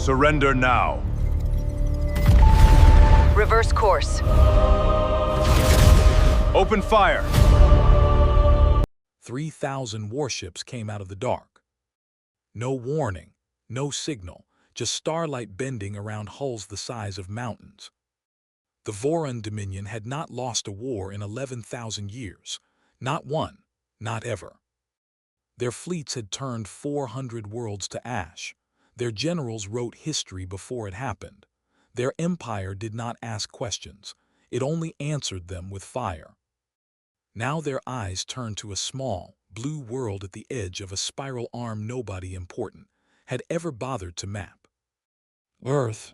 Surrender now. Reverse course. Open fire. 3,000 warships came out of the dark. No warning, no signal, just starlight bending around hulls the size of mountains. The Vorrun Dominion had not lost a war in 11,000 years. Not one, not ever. Their fleets had turned 400 worlds to ash. Their generals wrote history before it happened. Their empire did not ask questions. It only answered them with fire. Now their eyes turned to a small, blue world at the edge of a spiral arm nobody important had ever bothered to map. Earth.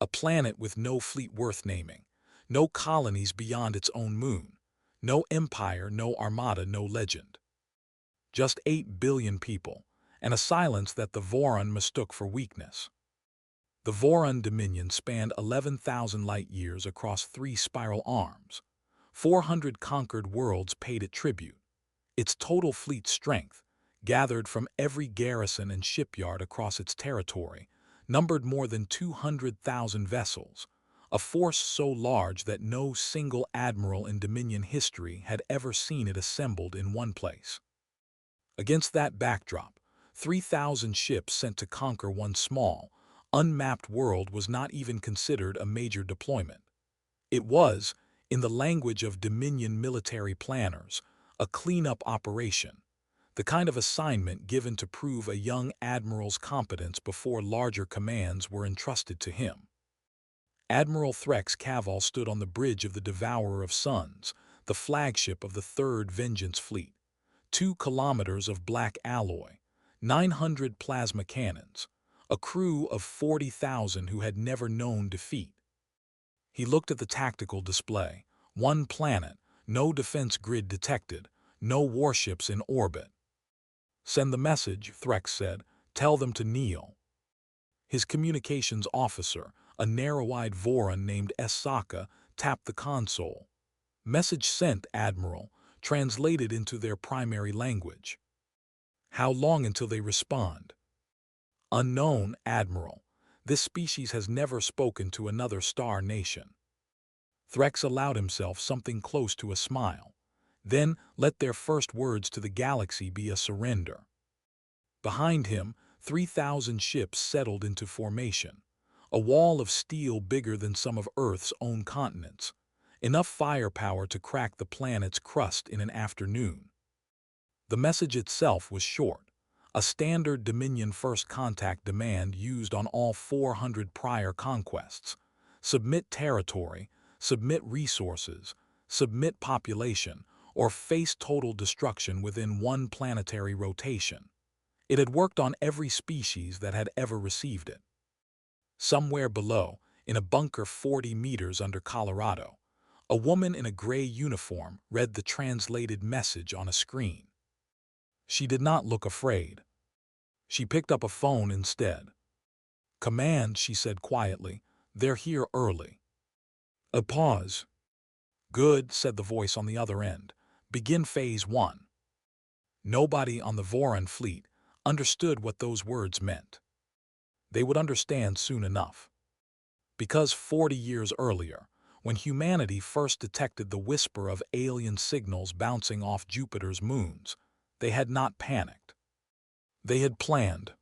A planet with no fleet worth naming, no colonies beyond its own moon, no empire, no armada, no legend. Just 8 billion people, and a silence that the Vorrun mistook for weakness. The Vorrun Dominion spanned 11,000 light-years across 3 spiral arms. 400 conquered worlds paid it tribute. Its total fleet strength, gathered from every garrison and shipyard across its territory, numbered more than 200,000 vessels, a force so large that no single admiral in Dominion history had ever seen it assembled in one place. Against that backdrop, 3,000 ships sent to conquer one small, unmapped world was not even considered a major deployment. It was, in the language of Dominion military planners, a cleanup operation, the kind of assignment given to prove a young admiral's competence before larger commands were entrusted to him. Admiral Threx Caval stood on the bridge of the Devourer of Suns, the flagship of the 3rd Vengeance Fleet. 2 kilometers of black alloy, 900 plasma cannons, a crew of 40,000 who had never known defeat. He looked at the tactical display. 1 planet, no defense grid detected, no warships in orbit. "Send the message," Threx said. "Tell them to kneel." His communications officer, a narrow-eyed Vorrun named Saka, tapped the console. "Message sent, Admiral," translated into their primary language. "How long until they respond?" "Unknown, Admiral. This species has never spoken to another star nation." Threx allowed himself something close to a smile. "Then let their first words to the galaxy be a surrender." Behind him, 3,000 ships settled into formation, a wall of steel bigger than some of Earth's own continents, enough firepower to crack the planet's crust in an afternoon. The message itself was short, a standard Dominion first contact demand used on all 400 prior conquests. Submit territory, submit resources, submit population, or face total destruction within 1 planetary rotation. It had worked on every species that had ever received it. Somewhere below, in a bunker 40 meters under Colorado, a woman in a gray uniform read the translated message on a screen. She did not look afraid. She picked up a phone instead. "Command," she said quietly. "They're here early." A pause. "Good," said the voice on the other end. "Begin Phase 1. Nobody on the Vorrun fleet understood what those words meant. They would understand soon enough. Because 40 years earlier, when humanity first detected the whisper of alien signals bouncing off Jupiter's moons, they had not panicked. They had planned.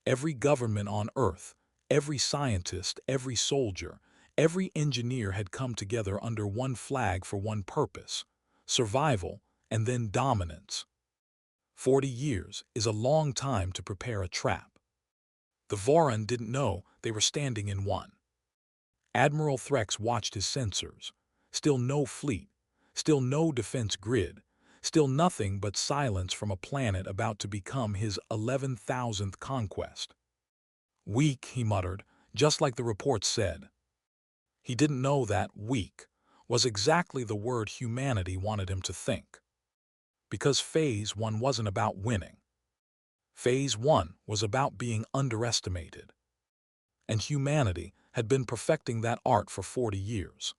Every government on Earth, every scientist, every soldier, every engineer had come together under one flag for one purpose: survival and then dominance. 40 years is a long time to prepare a trap. The Vorrun didn't know they were standing in one. Admiral Threx watched his sensors. Still no fleet, still no defense grid, still nothing but silence from a planet about to become his 11,000th conquest. "Weak," he muttered, just like the report said. He didn't know that "weak" was exactly the word humanity wanted him to think. Because Phase 1 wasn't about winning. Phase 1 was about being underestimated. And humanity had been perfecting that art for 40 years.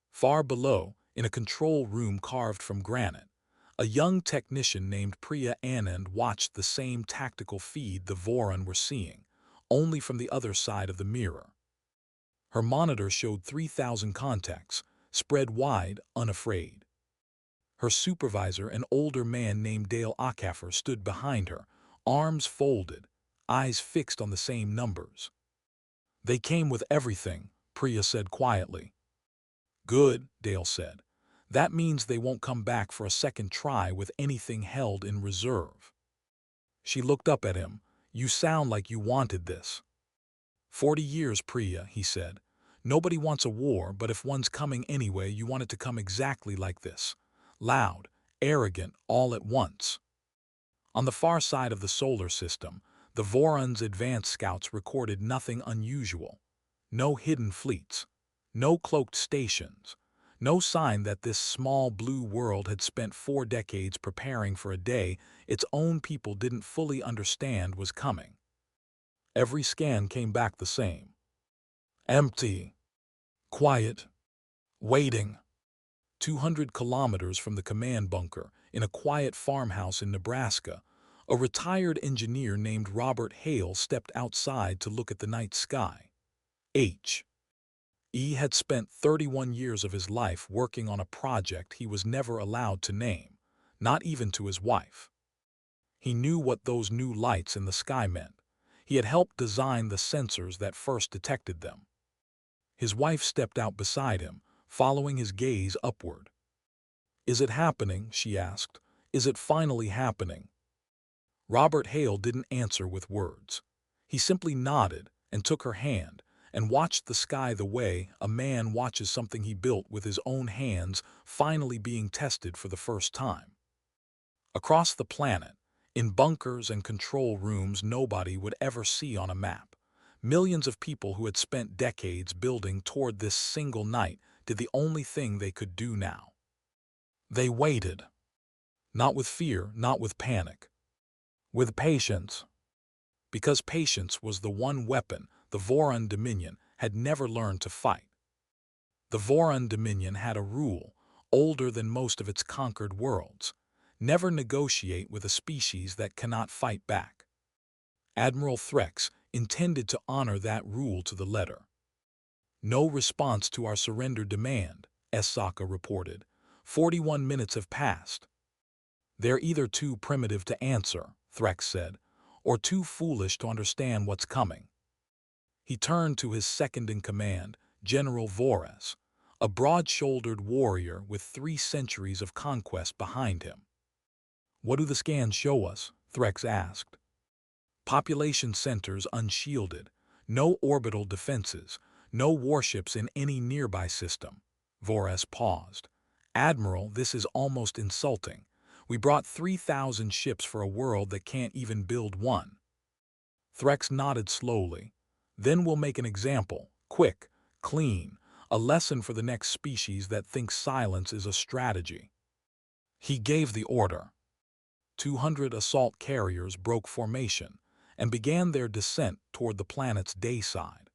Far below, in a control room carved from granite, a young technician named Priya Anand watched the same tactical feed the Vorrun were seeing, only from the other side of the mirror. Her monitor showed 3,000 contacts, spread wide, unafraid. Her supervisor, an older man named Dale Acaffer, stood behind her, arms folded, eyes fixed on the same numbers. "They came with everything," Priya said quietly. "Good," Dale said. "That means they won't come back for a second try with anything held in reserve." She looked up at him. "You sound like you wanted this." 40 years, Priya," he said. "Nobody wants a war, but if one's coming anyway, you want it to come exactly like this. Loud, arrogant, all at once." On the far side of the solar system, the Vorrun's advanced scouts recorded nothing unusual. No hidden fleets, no cloaked stations, no sign that this small blue world had spent 4 decades preparing for a day its own people didn't fully understand was coming. Every scan came back the same. Empty. Quiet. Waiting. 200 kilometers from the command bunker, in a quiet farmhouse in Nebraska, a retired engineer named Robert Hale stepped outside to look at the night sky. He had spent 31 years of his life working on a project he was never allowed to name, not even to his wife. He knew what those new lights in the sky meant. He had helped design the sensors that first detected them. His wife stepped out beside him, following his gaze upward. "Is it happening?" she asked. "Is it finally happening?" Robert Hale didn't answer with words. He simply nodded and took her hand and watched the sky the way a man watches something he built with his own hands finally being tested for the first time. Across the planet, in bunkers and control rooms nobody would ever see on a map, millions of people who had spent decades building toward this single night did the only thing they could do now. They waited. Not with fear, not with panic. With patience. Because patience was the one weapon the Vorrun Dominion had never learned to fight. The Vorrun Dominion had a rule, older than most of its conquered worlds: never negotiate with a species that cannot fight back. Admiral Threx intended to honor that rule to the letter. "No response to our surrender demand," Saka reported. 41 minutes have passed. "They're either too primitive to answer," Threx said, "or too foolish to understand what's coming." He turned to his second-in-command, General Vorrun, a broad-shouldered warrior with 3 centuries of conquest behind him. "What do the scans show us?" Threx asked. "Population centers unshielded, no orbital defenses, no warships in any nearby system." Vorrun paused. "Admiral, this is almost insulting. We brought 3,000 ships for a world that can't even build one." Threx nodded slowly. "Then we'll make an example, quick, clean, a lesson for the next species that thinks silence is a strategy." He gave the order. 200 assault carriers broke formation and began their descent toward the planet's day side.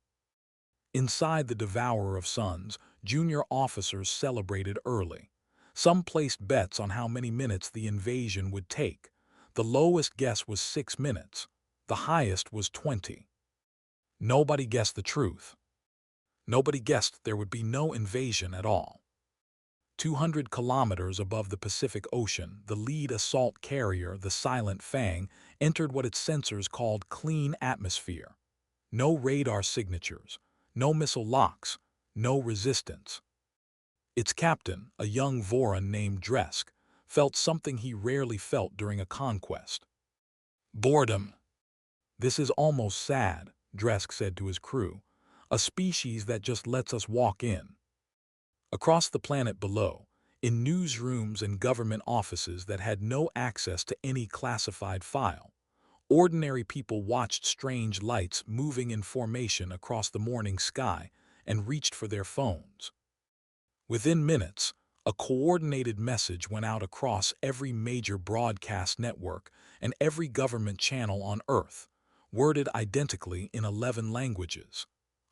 Inside the Devourer of Suns, junior officers celebrated early. Some placed bets on how many minutes the invasion would take. The lowest guess was 6 minutes. The highest was 20. Nobody guessed the truth. Nobody guessed there would be no invasion at all. 200 kilometers above the Pacific Ocean, the lead assault carrier, the Silent Fang, entered what its sensors called clean atmosphere. No radar signatures, no missile locks, no resistance. Its captain, a young Vorrun named Dresk, felt something he rarely felt during a conquest. Boredom. "This is almost sad," Dresk said to his crew. "A species that just lets us walk in." Across the planet below, in newsrooms and government offices that had no access to any classified file, ordinary people watched strange lights moving in formation across the morning sky and reached for their phones. Within minutes, a coordinated message went out across every major broadcast network and every government channel on Earth, worded identically in 11 languages.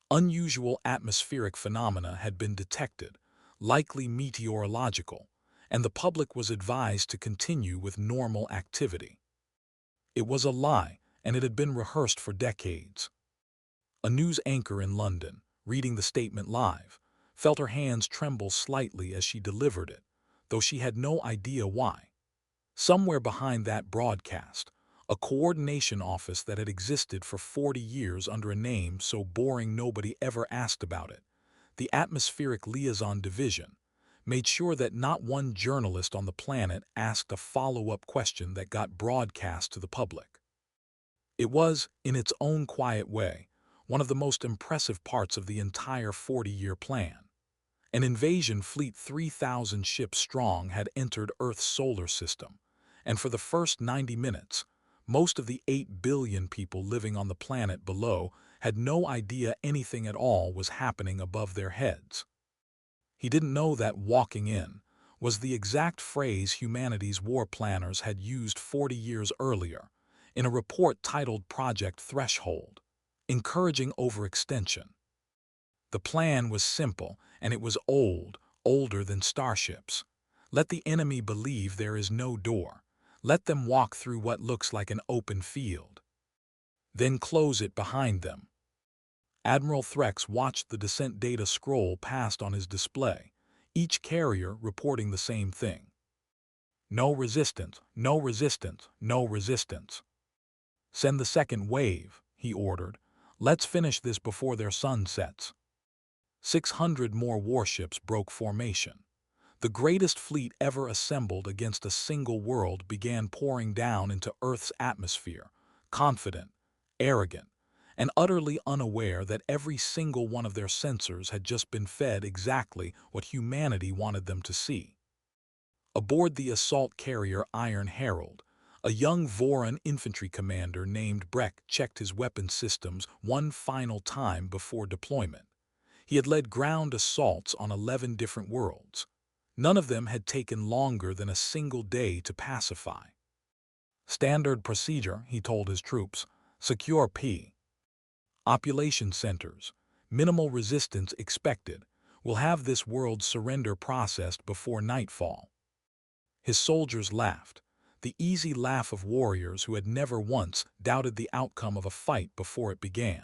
Unusual atmospheric phenomena had been detected, likely meteorological, and the public was advised to continue with normal activity. It was a lie, and it had been rehearsed for decades. A news anchor in London, reading the statement live, felt her hands tremble slightly as she delivered it, though she had no idea why. Somewhere behind that broadcast, a coordination office that had existed for 40 years under a name so boring nobody ever asked about it, the Atmospheric Liaison Division, made sure that not one journalist on the planet asked a follow-up question that got broadcast to the public. It was, in its own quiet way, one of the most impressive parts of the entire 40-year plan. An invasion fleet 3,000 ships strong had entered Earth's solar system, and for the first 90 minutes, most of the 8 billion people living on the planet below had no idea anything at all was happening above their heads. He didn't know that "walking in" was the exact phrase humanity's war planners had used 40 years earlier, in a report titled Project Threshold, encouraging overextension. The plan was simple, and it was old, older than starships. Let the enemy believe there is no door. Let them walk through what looks like an open field. Then close it behind them. Admiral Threx watched the descent data scroll past on his display, each carrier reporting the same thing. No resistance, no resistance, no resistance. Send the second wave, he ordered. Let's finish this before their sun sets. 600 more warships broke formation. The greatest fleet ever assembled against a single world began pouring down into Earth's atmosphere, confident, arrogant, and utterly unaware that every single one of their sensors had just been fed exactly what humanity wanted them to see. Aboard the assault carrier Iron Herald, a young Vorrun infantry commander named Breck checked his weapon systems one final time before deployment. He had led ground assaults on 11 different worlds. None of them had taken longer than a single day to pacify. Standard procedure, he told his troops, secure P. Population centers, minimal resistance expected, will have this world's surrender processed before nightfall. His soldiers laughed, the easy laugh of warriors who had never once doubted the outcome of a fight before it began.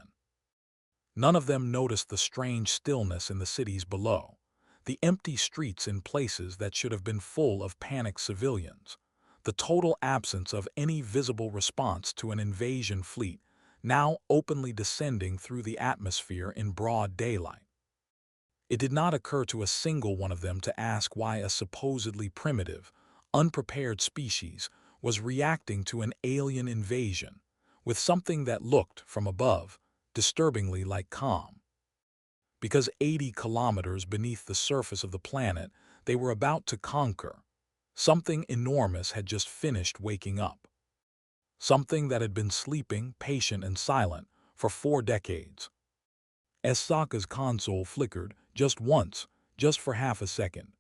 None of them noticed the strange stillness in the cities below, the empty streets in places that should have been full of panicked civilians, the total absence of any visible response to an invasion fleet now openly descending through the atmosphere in broad daylight. It did not occur to a single one of them to ask why a supposedly primitive, unprepared species was reacting to an alien invasion with something that looked, from above, disturbingly like calm. Because 80 kilometers beneath the surface of the planet they were about to conquer, something enormous had just finished waking up. Something that had been sleeping, patient and silent, for 4 decades. As Sokka's console flickered, just once, just for half a second.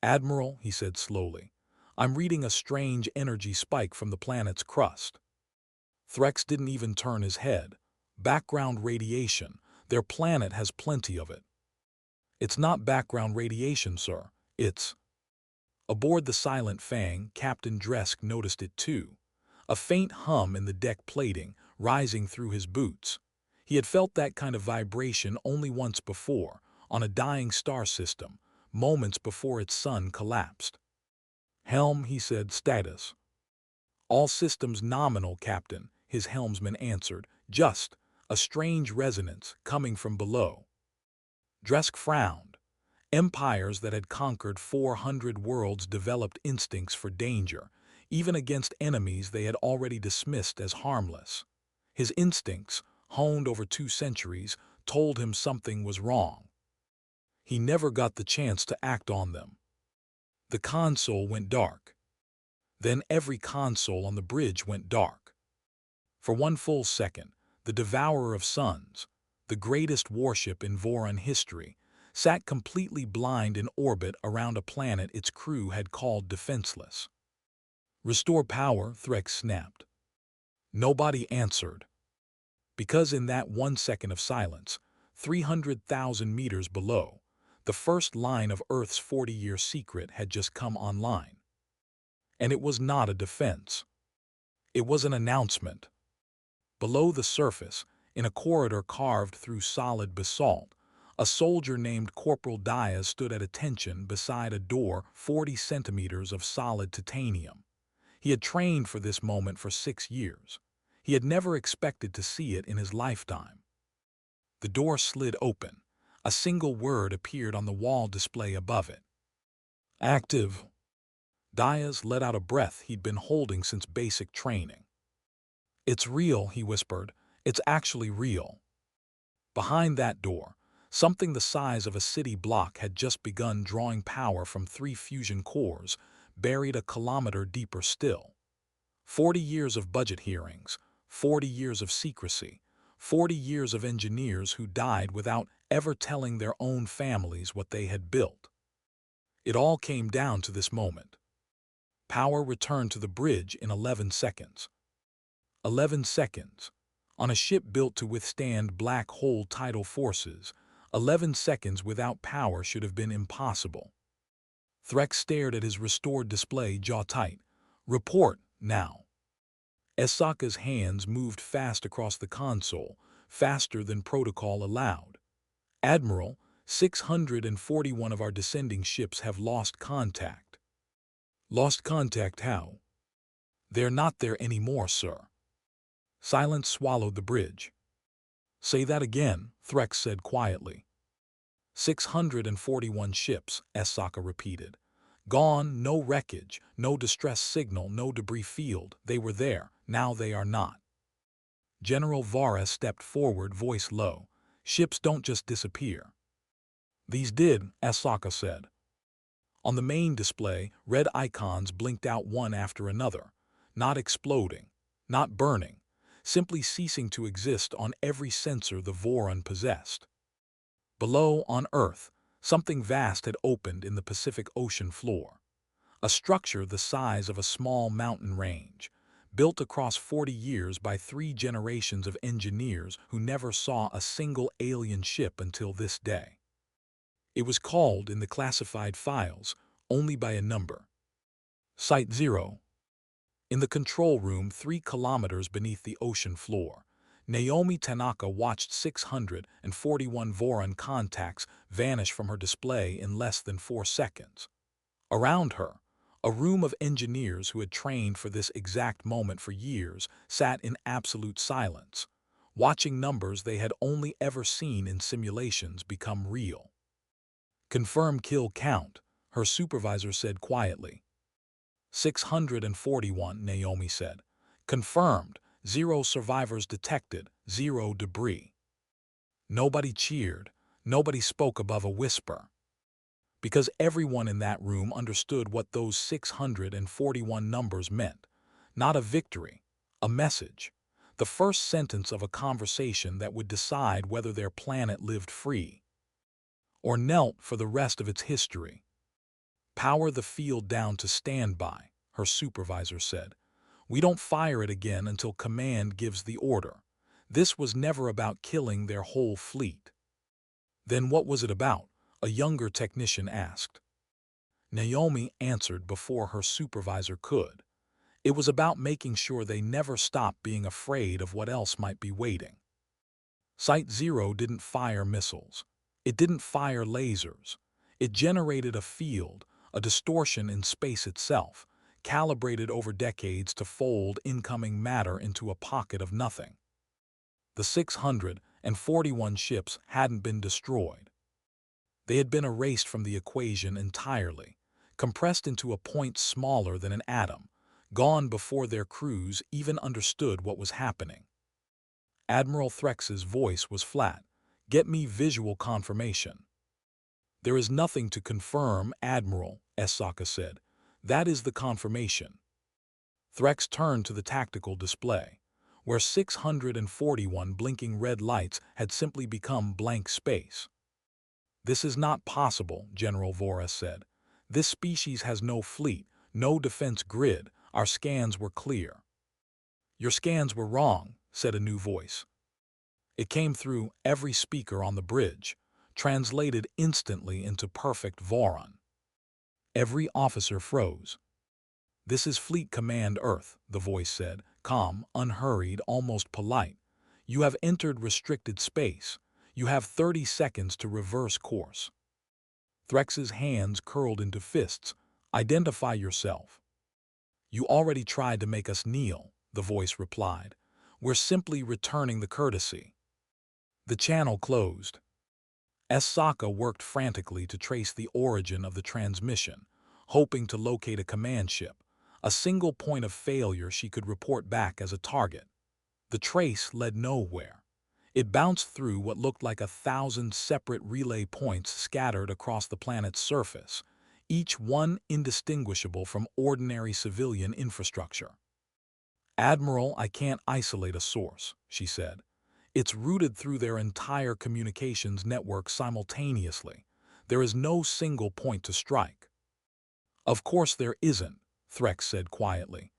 "Admiral," he said slowly, "I'm reading a strange energy spike from the planet's crust." Threx didn't even turn his head. "Background radiation. Their planet has plenty of it." "It's not background radiation, sir. It's—" Aboard the Silent Fang, Captain Dresk noticed it too. A faint hum in the deck plating, rising through his boots. He had felt that kind of vibration only once before, on a dying star system, moments before its sun collapsed. "Helm," he said, "status." "All systems nominal, Captain," his helmsman answered. "Just a strange resonance coming from below." Dresk frowned. Empires that had conquered 400 worlds developed instincts for danger, even against enemies they had already dismissed as harmless. His instincts, honed over 2 centuries, told him something was wrong. He never got the chance to act on them. The console went dark. Then every console on the bridge went dark. For 1 full second, the Devourer of Suns, the greatest warship in Vorrun history, sat completely blind in orbit around a planet its crew had called defenseless. "Restore power," Threx snapped. Nobody answered. Because in that 1 second of silence, 300,000 meters below, the first line of Earth's 40-year secret had just come online. And it was not a defense. It was an announcement. Below the surface, In a corridor carved through solid basalt, a soldier named Corporal Diaz stood at attention beside a door 40 centimeters of solid titanium. He had trained for this moment for 6 years. He had never expected to see it in his lifetime. The door slid open. A single word appeared on the wall display above it. Active. Diaz let out a breath he'd been holding since basic training. It's real, he whispered. It's actually real. Behind that door, something the size of a city block had just begun drawing power from 3 fusion cores, buried a kilometer deeper still. 40 years of budget hearings, 40 years of secrecy, 40 years of engineers who died without ever telling their own families what they had built. It all came down to this moment. Power returned to the bridge in 11 seconds. 11 seconds. On a ship built to withstand black hole tidal forces, 11 seconds without power should have been impossible. Threx stared at his restored display, jaw tight. Report, now. Esaka's hands moved fast across the console, faster than protocol allowed. Admiral, 641 of our descending ships have lost contact. Lost contact how? They're not there anymore, sir. Silence swallowed the bridge. Say that again, Threx said quietly. 641 ships, Esaka repeated. Gone, no wreckage, no distress signal, no debris field. They were there, now they are not. General Vara stepped forward, voice low. Ships don't just disappear. These did, Esaka said. On the main display, red icons blinked out one after another, not exploding, not burning, simply ceasing to exist on every sensor the Vorrun possessed. Below, on Earth, something vast had opened in the Pacific Ocean floor. A structure the size of a small mountain range, built across 40 years by 3 generations of engineers who never saw a single alien ship until this day. It was called in the classified files only by a number. Site 0. In the control room 3 kilometers beneath the ocean floor, Naomi Tanaka watched 641 Vorrun contacts vanish from her display in less than 4 seconds. Around her, a room of engineers who had trained for this exact moment for years sat in absolute silence, watching numbers they had only ever seen in simulations become real. Confirm kill count, her supervisor said quietly. 641, Naomi said. Confirmed, 0 survivors detected, 0 debris. Nobody cheered, nobody spoke above a whisper. Because everyone in that room understood what those 641 numbers meant. Not a victory, a message. The first sentence of a conversation that would decide whether their planet lived free or knelt for the rest of its history. Power the field down to standby, her supervisor said. We don't fire it again until command gives the order. This was never about killing their whole fleet. Then what was it about? A younger technician asked. Naomi answered before her supervisor could. It was about making sure they never stopped being afraid of what else might be waiting. Site 0 didn't fire missiles. It didn't fire lasers. It generated a field, a distortion in space itself, calibrated over decades to fold incoming matter into a pocket of nothing. The 641 ships hadn't been destroyed. They had been erased from the equation entirely, compressed into a point smaller than an atom, gone before their crews even understood what was happening. Admiral Threx's voice was flat. Get me visual confirmation. There is nothing to confirm, Admiral, Esaka said. That is the confirmation. Threx turned to the tactical display, where 641 blinking red lights had simply become blank space. This is not possible, General Vora said. This species has no fleet, no defense grid. Our scans were clear. Your scans were wrong, said a new voice. It came through every speaker on the bridge, translated instantly into perfect Vorrun. Every officer froze. This is Fleet Command Earth, the voice said, calm, unhurried, almost polite. You have entered restricted space. You have 30 seconds to reverse course. Threx's hands curled into fists. Identify yourself. You already tried to make us kneel, the voice replied. We're simply returning the courtesy. The channel closed. Sokka worked frantically to trace the origin of the transmission, hoping to locate a command ship, a single point of failure she could report back as a target. The trace led nowhere. It bounced through what looked like 1,000 separate relay points scattered across the planet's surface, each one indistinguishable from ordinary civilian infrastructure. Admiral, I can't isolate a source, she said. It's routed through their entire communications network simultaneously. There is no single point to strike. Of course there isn't, Threx said quietly.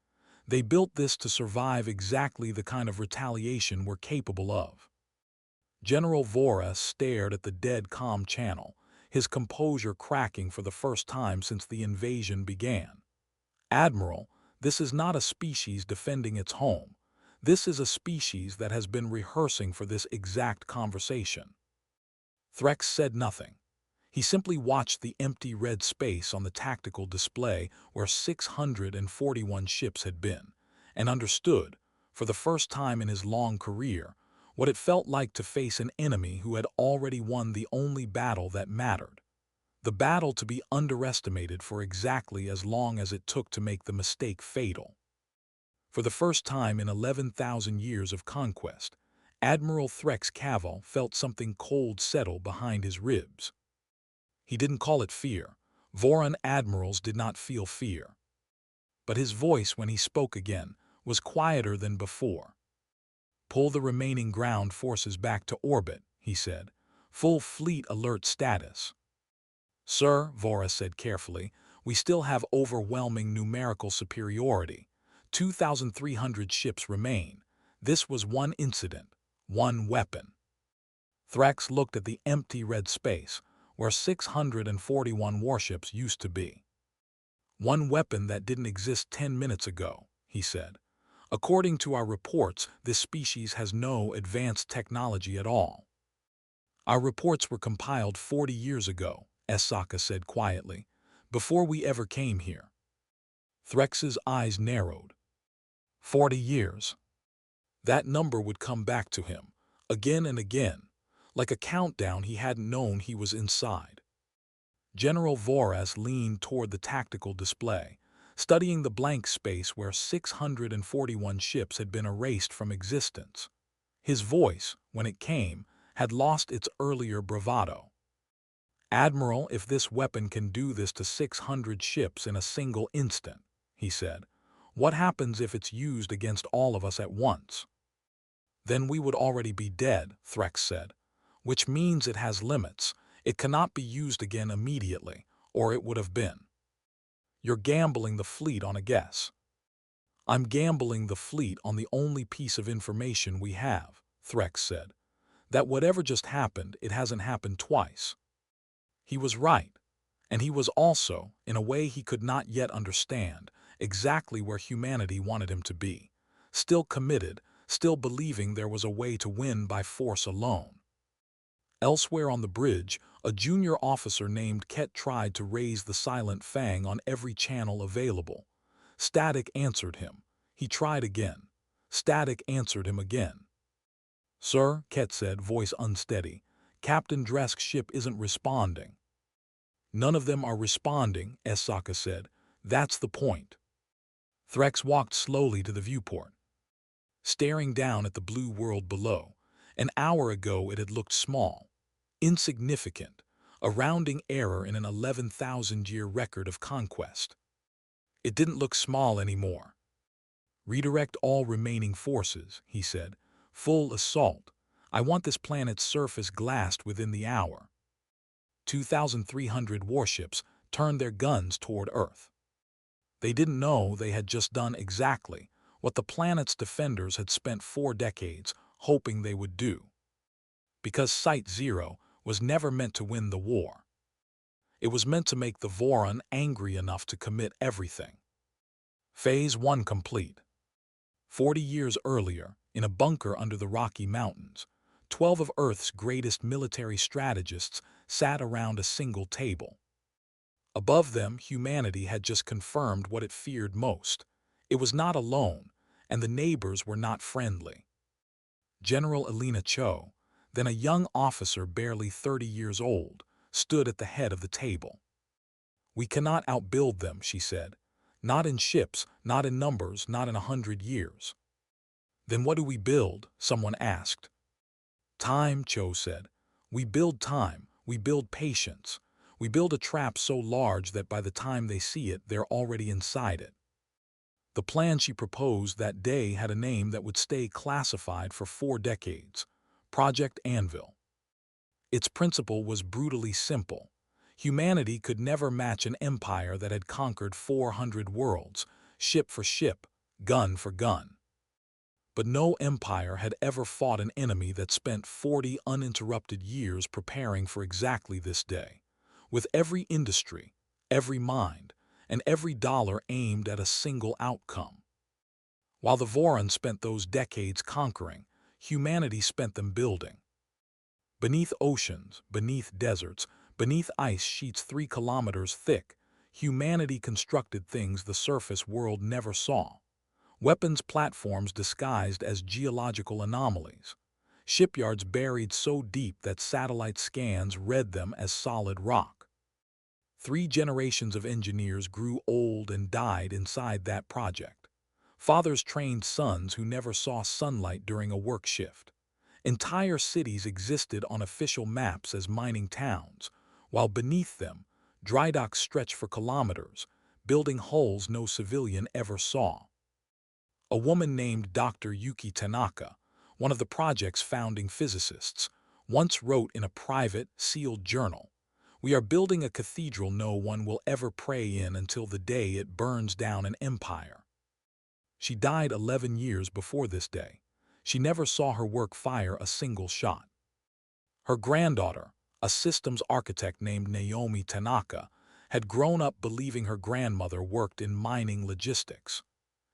They built this to survive exactly the kind of retaliation we're capable of. General Vorrun stared at the dead calm channel, his composure cracking for the first time since the invasion began. Admiral, this is not a species defending its home. This is a species that has been rehearsing for this exact conversation. Threx said nothing. He simply watched the empty red space on the tactical display where 641 ships had been, and understood, for the first time in his long career, what it felt like to face an enemy who had already won the only battle that mattered. The battle to be underestimated for exactly as long as it took to make the mistake fatal. For the first time in 11,000 years of conquest, Admiral Threx Cavil felt something cold settle behind his ribs. He didn't call it fear. Vorrun admirals did not feel fear. But his voice, when he spoke again, was quieter than before. Pull the remaining ground forces back to orbit, he said. Full fleet alert status. Sir, Vorrun said carefully, we still have overwhelming numerical superiority. 2,300 ships remain. This was one incident, one weapon. Thrax looked at the empty red space, where 641 warships used to be. One weapon that didn't exist 10 minutes ago, he said. According to our reports, this species has no advanced technology at all. Our reports were compiled 40 years ago, Sokka said quietly, before we ever came here. Threx's eyes narrowed. 40 years. That number would come back to him, again and again, like a countdown he hadn't known he was inside. General Vorrun leaned toward the tactical display, studying the blank space where 641 ships had been erased from existence. His voice, when it came, had lost its earlier bravado. Admiral, if this weapon can do this to 600 ships in a single instant, he said, what happens if it's used against all of us at once? Then we would already be dead, Threx said, which means it has limits. It cannot be used again immediately, or it would have been. You're gambling the fleet on a guess. I'm gambling the fleet on the only piece of information we have, Threx said. That whatever just happened, it hasn't happened twice. He was right, and he was also, in a way he could not yet understand, exactly where humanity wanted him to be, still committed, still believing there was a way to win by force alone. Elsewhere on the bridge, a junior officer named Ket tried to raise the silent fang on every channel available. Static answered him. He tried again. Static answered him again. Sir, Ket said, voice unsteady, Captain Dresk's ship isn't responding. None of them are responding, Sokka said. That's the point. Threx walked slowly to the viewport, staring down at the blue world below. An hour ago it had looked small, insignificant, a rounding error in an 11,000-year record of conquest. It didn't look small anymore. Redirect all remaining forces, he said. Full assault. I want this planet's surface glassed within the hour. 2,300 warships turned their guns toward Earth. They didn't know they had just done exactly what the planet's defenders had spent 4 decades hoping they would do. Because Site Zero was never meant to win the war. It was meant to make the Vorrun angry enough to commit everything. Phase 1 complete. 40 years earlier, in a bunker under the Rocky Mountains, 12 of Earth's greatest military strategists sat around a single table. Above them, humanity had just confirmed what it feared most. It was not alone, and the neighbors were not friendly. General Elena Cho, then a young officer barely 30 years old, stood at the head of the table. "We cannot outbuild them," she said. "Not in ships, not in numbers, not in 100 years." "Then what do we build?" someone asked. "Time," Cho said. "We build time, we build patience. We build a trap so large that by the time they see it, they're already inside it." The plan she proposed that day had a name that would stay classified for 4 decades: Project Anvil. Its principle was brutally simple. Humanity could never match an empire that had conquered 400 worlds, ship for ship, gun for gun. But no empire had ever fought an enemy that spent 40 uninterrupted years preparing for exactly this day, with every industry, every mind, and every dollar aimed at a single outcome. While the Vorrun spent those decades conquering, humanity spent them building. Beneath oceans, beneath deserts, beneath ice sheets 3 kilometers thick, humanity constructed things the surface world never saw. Weapons platforms disguised as geological anomalies. Shipyards buried so deep that satellite scans read them as solid rock. 3 generations of engineers grew old and died inside that project. Fathers trained sons who never saw sunlight during a work shift. Entire cities existed on official maps as mining towns, while beneath them, dry docks stretched for kilometers, building hulls no civilian ever saw. A woman named Dr. Yuki Tanaka, one of the project's founding physicists, once wrote in a private, sealed journal, "We are building a cathedral no one will ever pray in until the day it burns down an empire." She died 11 years before this day. She never saw her work fire a single shot. Her granddaughter, a systems architect named Naomi Tanaka, had grown up believing her grandmother worked in mining logistics.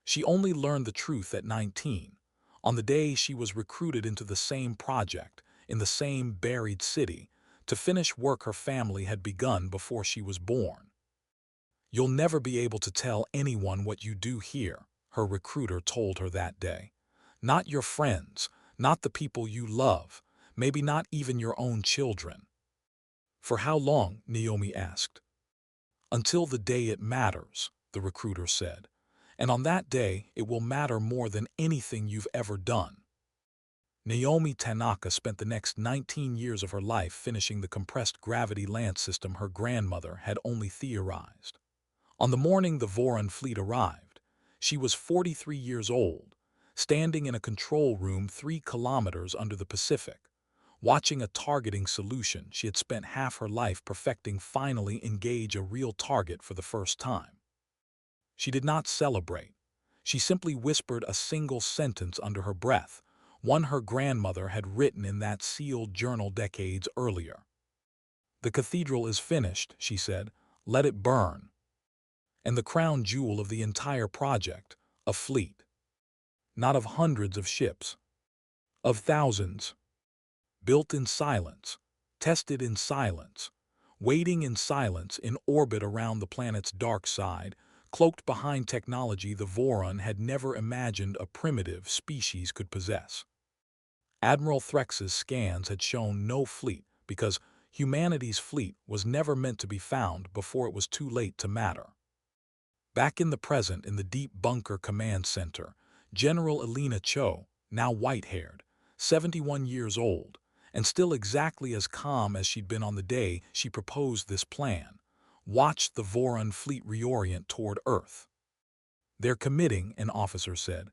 She only learned the truth at 19, on the day she was recruited into the same project, in the same buried city, to finish work her family had begun before she was born. "You'll never be able to tell anyone what you do here," her recruiter told her that day. "Not your friends, not the people you love, maybe not even your own children." "For how long?" Naomi asked. "Until the day it matters," the recruiter said. "And on that day, it will matter more than anything you've ever done." Naomi Tanaka spent the next 19 years of her life finishing the compressed gravity lance system her grandmother had only theorized. On the morning the Vorrun fleet arrived, she was 43 years old, standing in a control room 3 kilometers under the Pacific, watching a targeting solution she had spent half her life perfecting finally engage a real target for the first time. She did not celebrate. She simply whispered a single sentence under her breath, one her grandmother had written in that sealed journal decades earlier. "The cathedral is finished," she said. "Let it burn." And the crown jewel of the entire project, a fleet. Not of hundreds of ships, of thousands. Built in silence, tested in silence, waiting in silence in orbit around the planet's dark side, cloaked behind technology the Vorrun had never imagined a primitive species could possess. Admiral Threx's scans had shown no fleet because humanity's fleet was never meant to be found before it was too late to matter. Back in the present in the deep bunker command center, General Elena Cho, now white-haired, 71 years old, and still exactly as calm as she'd been on the day she proposed this plan, watched the Vorrun fleet reorient toward Earth. "They're committing," an officer said.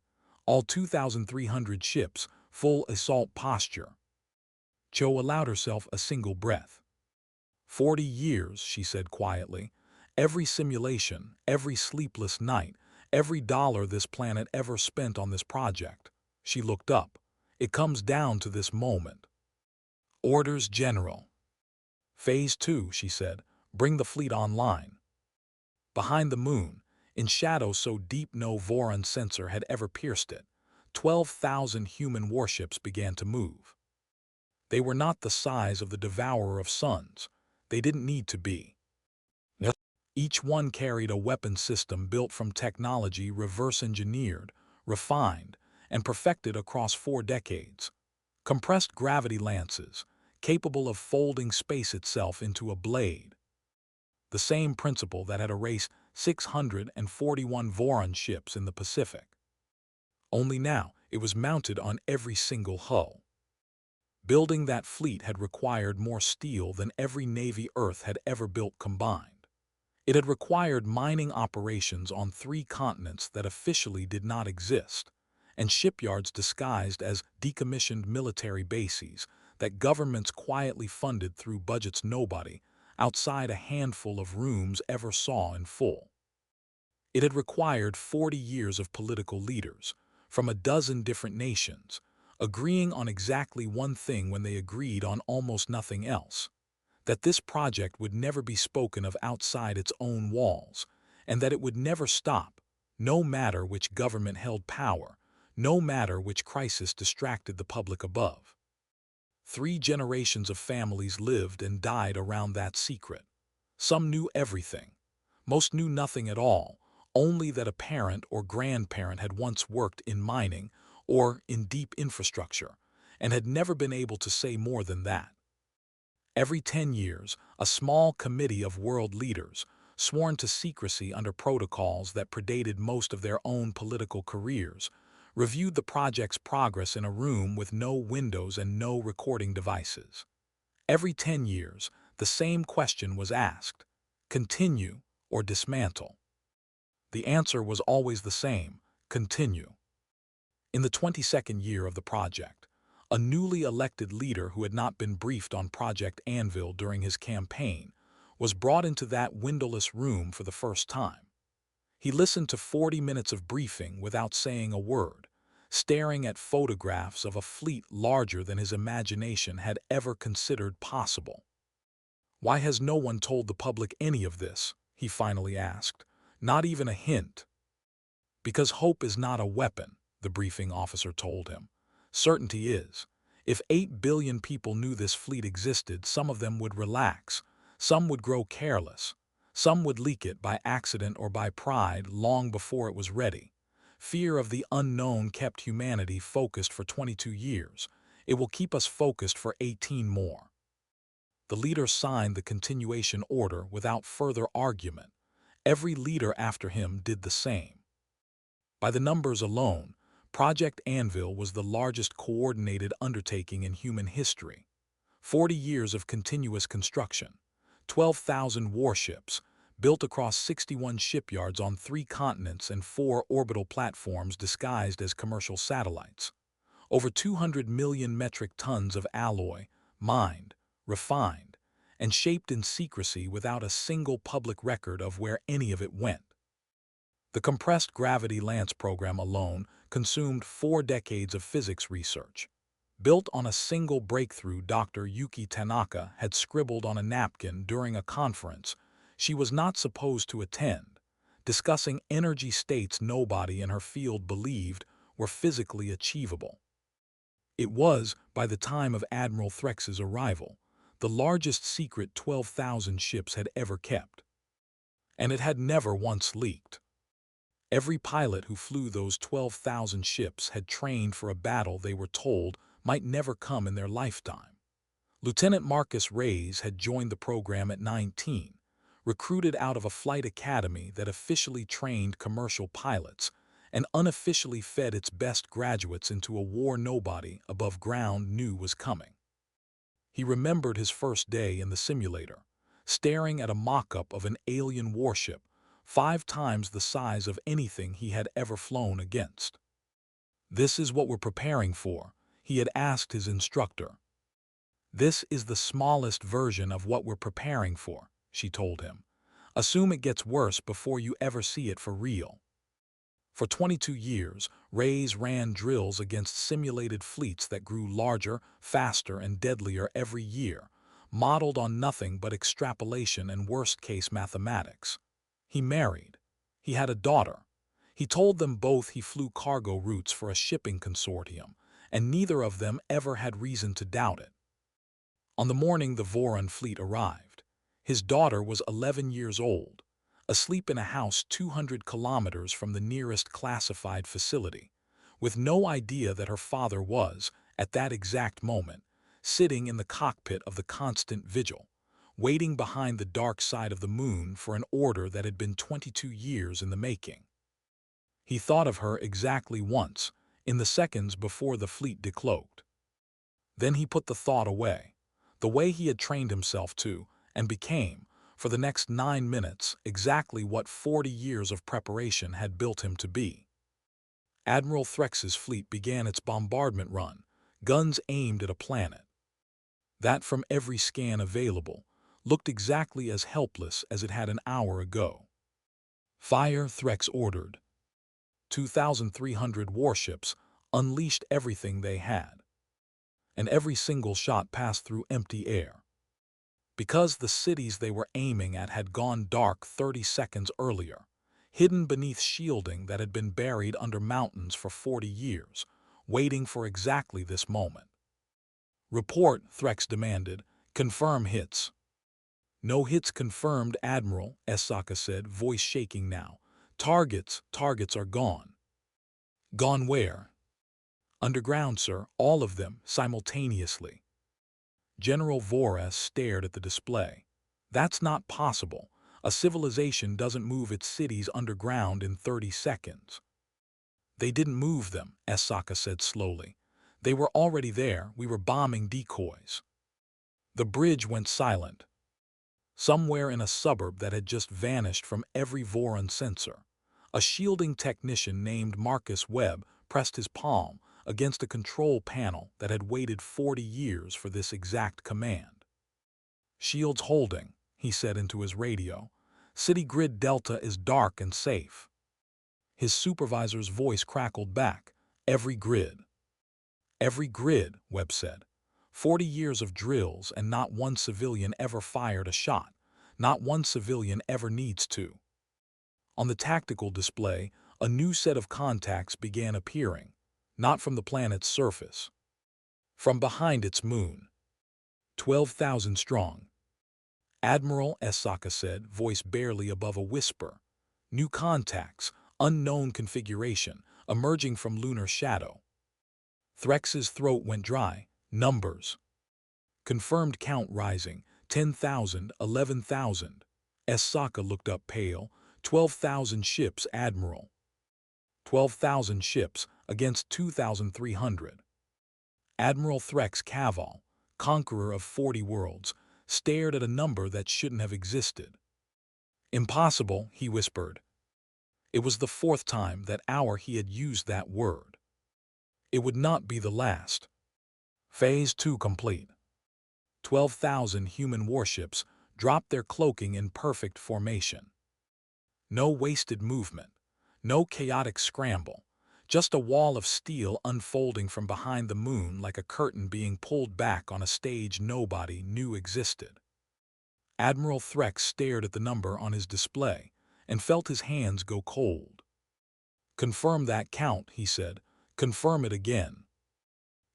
"All 2,300 ships, full assault posture." Cho allowed herself a single breath. 40 years, she said quietly. Every simulation, every sleepless night, every dollar this planet ever spent on this project. She looked up. "It comes down to this moment." "Orders, General." "Phase 2, she said. "Bring the fleet online." Behind the moon, in shadow so deep no Vorrun sensor had ever pierced it, 12,000 human warships began to move. They were not the size of the Devourer of Suns. They didn't need to be. Each one carried a weapon system built from technology reverse-engineered, refined, and perfected across 4 decades. Compressed gravity lances, capable of folding space itself into a blade. The same principle that had erased 641 Vorrun ships in the Pacific. Only now it was mounted on every single hull. Building that fleet had required more steel than every navy Earth had ever built combined. It had required mining operations on 3 continents that officially did not exist, and shipyards disguised as decommissioned military bases that governments quietly funded through budgets nobody, outside a handful of rooms, ever saw in full. It had required 40 years of political leaders, from a dozen different nations, agreeing on exactly one thing when they agreed on almost nothing else: that this project would never be spoken of outside its own walls, and that it would never stop, no matter which government held power, no matter which crisis distracted the public above. 3 generations of families lived and died around that secret. Some knew everything. Most knew nothing at all, only that a parent or grandparent had once worked in mining or in deep infrastructure, and had never been able to say more than that. Every 10 years, a small committee of world leaders, sworn to secrecy under protocols that predated most of their own political careers, reviewed the project's progress in a room with no windows and no recording devices. Every 10 years, the same question was asked: continue or dismantle? The answer was always the same: continue. In the 22nd year of the project, a newly elected leader who had not been briefed on Project Anvil during his campaign was brought into that windowless room for the first time. He listened to 40 minutes of briefing without saying a word, staring at photographs of a fleet larger than his imagination had ever considered possible. "Why has no one told the public any of this?" he finally asked. "Not even a hint." "Because hope is not a weapon," the briefing officer told him. "Certainty is. If 8 billion people knew this fleet existed, some of them would relax, some would grow careless, some would leak it by accident or by pride long before it was ready. Fear of the unknown kept humanity focused for 22 years. It will keep us focused for 18 more." The leader signed the continuation order without further argument. Every leader after him did the same. By the numbers alone, Project Anvil was the largest coordinated undertaking in human history. 40 years of continuous construction, 12,000 warships, built across 61 shipyards on 3 continents and 4 orbital platforms disguised as commercial satellites. Over 200 million metric tons of alloy, mined, refined, and shaped in secrecy without a single public record of where any of it went. The compressed gravity lance program alone consumed 4 decades of physics research. Built on a single breakthrough Dr. Yuki Tanaka had scribbled on a napkin during a conference she was not supposed to attend, discussing energy states nobody in her field believed were physically achievable. It was, by the time of Admiral Threx's arrival, the largest secret 12,000 ships had ever kept. And it had never once leaked. Every pilot who flew those 12,000 ships had trained for a battle they were told might never come in their lifetime. Lieutenant Marcus Reyes had joined the program at 19, recruited out of a flight academy that officially trained commercial pilots and unofficially fed its best graduates into a war nobody above ground knew was coming. He remembered his first day in the simulator, staring at a mock-up of an alien warship 5 times the size of anything he had ever flown against. "This is what we're preparing for," he had asked his instructor. "This is the smallest version of what we're preparing for," she told him. "Assume it gets worse before you ever see it for real." For 22 years, Reyes ran drills against simulated fleets that grew larger, faster, and deadlier every year, modeled on nothing but extrapolation and worst-case mathematics. He married. He had a daughter. He told them both he flew cargo routes for a shipping consortium, and neither of them ever had reason to doubt it. On the morning the Vorrun fleet arrived, his daughter was 11 years old, asleep in a house 200 kilometers from the nearest classified facility, with no idea that her father was, at that exact moment, sitting in the cockpit of the Constant Vigil, waiting behind the dark side of the moon for an order that had been 22 years in the making. He thought of her exactly once, in the seconds before the fleet decloaked. Then he put the thought away, the way he had trained himself to, and became, for the next 9 minutes, exactly what 40 years of preparation had built him to be. Admiral Threx's fleet began its bombardment run, guns aimed at a planet that, from every scan available, looked exactly as helpless as it had an hour ago. Fire, Threx ordered. 2,300 warships unleashed everything they had, and every single shot passed through empty air. Because the cities they were aiming at had gone dark 30 seconds earlier, hidden beneath shielding that had been buried under mountains for 40 years, waiting for exactly this moment. Report, Threx demanded. Confirm hits. No hits confirmed, Admiral, Esaka said, voice shaking now. Targets are gone. Gone where? Underground, sir, all of them, simultaneously. General Vorrun stared at the display. That's not possible. A civilization doesn't move its cities underground in 30 seconds. They didn't move them, Esaka said slowly. They were already there. We were bombing decoys. The bridge went silent. Somewhere in a suburb that had just vanished from every Vorrun sensor, a shielding technician named Marcus Webb pressed his palm against a control panel that had waited 40 years for this exact command. Shields holding, he said into his radio. City grid Delta is dark and safe. His supervisor's voice crackled back. Every grid. Every grid, Webb said. 40 years of drills and not one civilian ever fired a shot. Not one civilian ever needs to. On the tactical display, a new set of contacts began appearing, not from the planet's surface. From behind its moon. 12,000 strong. Admiral, Esaka said, voice barely above a whisper. New contacts, unknown configuration, emerging from lunar shadow. Threx's throat went dry. Numbers. Confirmed count rising. 10,000, 11,000. Esaka looked up pale. 12,000 ships, Admiral. 12,000 ships against 2,300. Admiral Threx Caval, conqueror of 40 worlds, stared at a number that shouldn't have existed. Impossible, he whispered. It was the 4th time that hour he had used that word. It would not be the last. Phase 2 complete. 12,000 human warships dropped their cloaking in perfect formation. No wasted movement, no chaotic scramble, just a wall of steel unfolding from behind the moon like a curtain being pulled back on a stage nobody knew existed. Admiral Threx stared at the number on his display and felt his hands go cold. Confirm that count, he said. Confirm it again.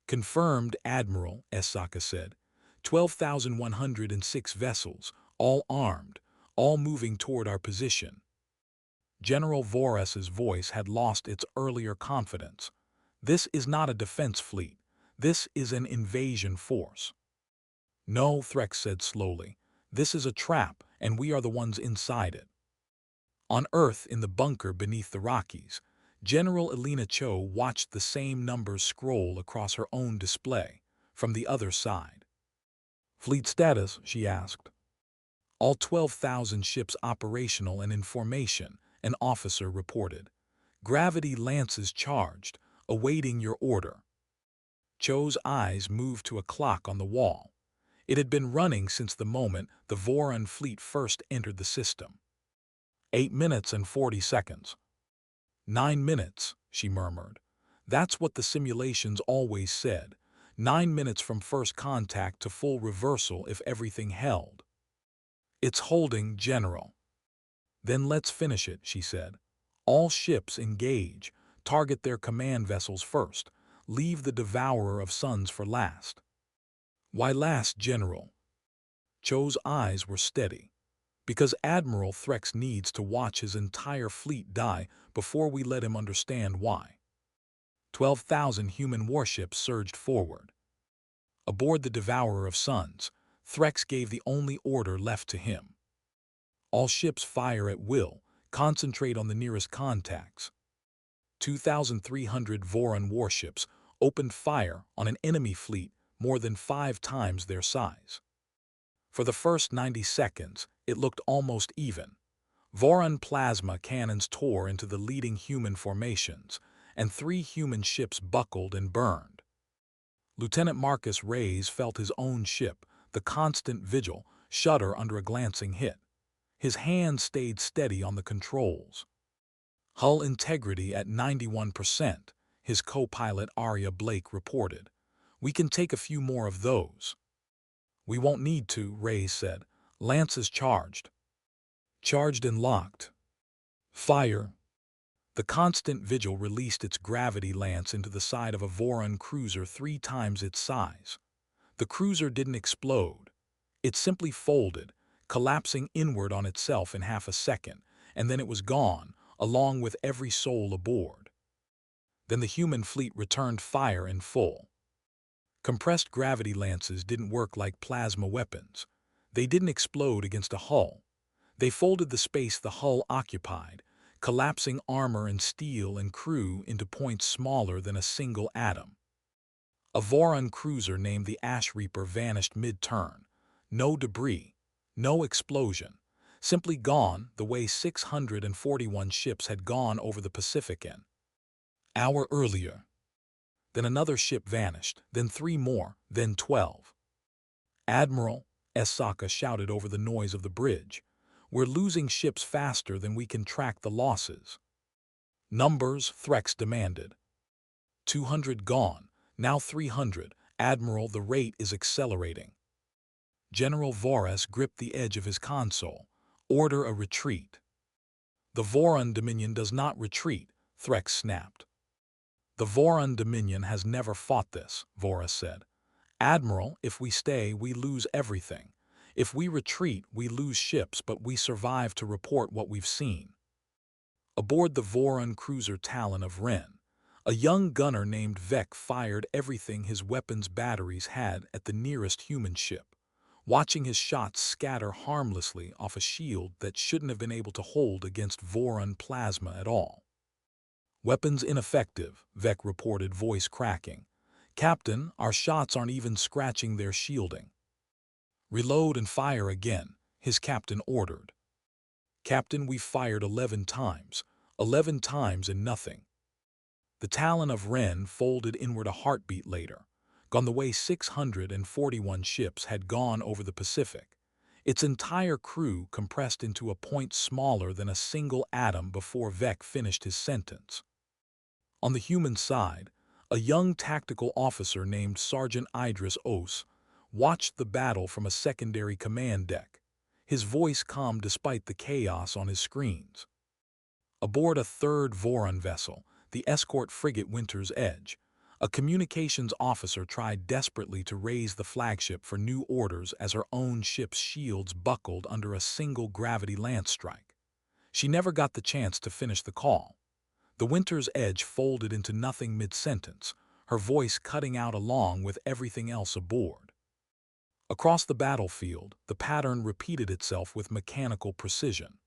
Confirmed, Admiral, Esaka said. 12,106 vessels, all armed, all moving toward our position. General Vorrun's voice had lost its earlier confidence. This is not a defense fleet. This is an invasion force. No, Threx said slowly. This is a trap, and we are the ones inside it. On Earth, in the bunker beneath the Rockies, General Elena Cho watched the same numbers scroll across her own display, from the other side. Fleet status, she asked. All 12,000 ships operational and in formation, an officer reported. Gravity lances charged, awaiting your order. Cho's eyes moved to a clock on the wall. It had been running since the moment the Vorrun fleet first entered the system. 8 minutes and 40 seconds. 9 minutes, she murmured. That's what the simulations always said. 9 minutes from first contact to full reversal if everything held. It's holding, General. Then let's finish it, she said. All ships engage, target their command vessels first, leave the devourer of suns for last. Why last, General? Cho's eyes were steady. Because Admiral Threx needs to watch his entire fleet die before we let him understand why. 12,000 human warships surged forward. Aboard the Devourer of Suns, Threx gave the only order left to him. All ships fire at will, concentrate on the nearest contacts. 2,300 Vorrun warships opened fire on an enemy fleet more than 5 times their size. For the first 90 seconds, it looked almost even. Vorrun plasma cannons tore into the leading human formations, and 3 human ships buckled and burned. Lieutenant Marcus Reyes felt his own ship, the Constant Vigil, shudder under a glancing hit. His hand stayed steady on the controls. Hull integrity at 91%, his co-pilot Arya Blake reported. We can take a few more of those. We won't need to, Reyes said. Lances charged. Charged and locked. Fire. The Constant Vigil released its gravity lance into the side of a Vorrun cruiser 3 times its size. The cruiser didn't explode. It simply folded, collapsing inward on itself in half a second, and then it was gone, along with every soul aboard. Then the human fleet returned fire in full. Compressed gravity lances didn't work like plasma weapons. They didn't explode against a hull. They folded the space the hull occupied, collapsing armor and steel and crew into points smaller than a single atom. A Vorrun cruiser named the Ash Reaper vanished mid-turn. No debris, no explosion, simply gone the way 641 ships had gone over the Pacific an hour earlier. Then another ship vanished, then 3 more, then 12. Admiral, Sokka shouted over the noise of the bridge. We're losing ships faster than we can track the losses. Numbers, Threx demanded. 200 gone, now 300. Admiral, the rate is accelerating. General Varus gripped the edge of his console. Order a retreat. The Vorrun Dominion does not retreat, Threx snapped. The Vorrun Dominion has never fought this, Varus said. Admiral, if we stay, we lose everything. If we retreat, we lose ships, but we survive to report what we've seen. Aboard the Vorrun cruiser Talon of Ren, a young gunner named Vec fired everything his weapons batteries had at the nearest human ship, watching his shots scatter harmlessly off a shield that shouldn't have been able to hold against Vorrun plasma at all. Weapons ineffective, Vec reported, voice cracking. Captain, our shots aren't even scratching their shielding. Reload and fire again, his captain ordered. Captain, we fired 11 times. 11 times and nothing. The Talon of Ren folded inward a heartbeat later, gone the way 641 ships had gone over the Pacific, its entire crew compressed into a point smaller than a single atom before Vec finished his sentence. On the human side, a young tactical officer named Sergeant Idris Os watched the battle from a secondary command deck, his voice calm despite the chaos on his screens. Aboard a third Vorrun vessel, the escort frigate Winter's Edge, a communications officer tried desperately to raise the flagship for new orders as her own ship's shields buckled under a single gravity lance strike. She never got the chance to finish the call. The Winter's Edge folded into nothing mid-sentence, her voice cutting out along with everything else aboard. Across the battlefield, the pattern repeated itself with mechanical precision.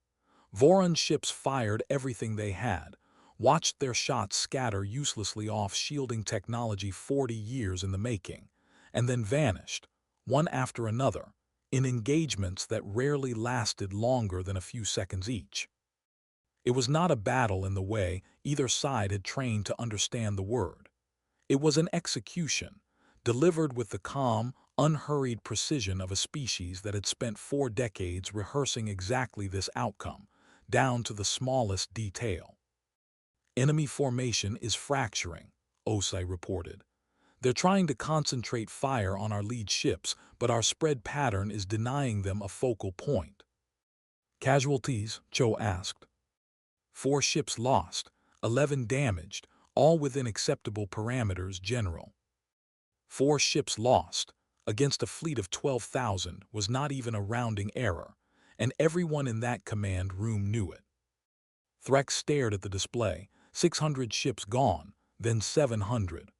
Vorrun ships fired everything they had, watched their shots scatter uselessly off shielding technology 40 years in the making, and then vanished, one after another, in engagements that rarely lasted longer than a few seconds each. It was not a battle in the way either side had trained to understand the word. It was an execution, delivered with the calm, unhurried precision of a species that had spent 4 decades rehearsing exactly this outcome, down to the smallest detail. Enemy formation is fracturing, Osai reported. They're trying to concentrate fire on our lead ships, but our spread pattern is denying them a focal point. Casualties? Cho asked. 4 ships lost, 11 damaged, all within acceptable parameters. General. 4 ships lost, against a fleet of 12,000 was not even a rounding error, and everyone in that command room knew it. Threx stared at the display. 600 ships gone, then 700.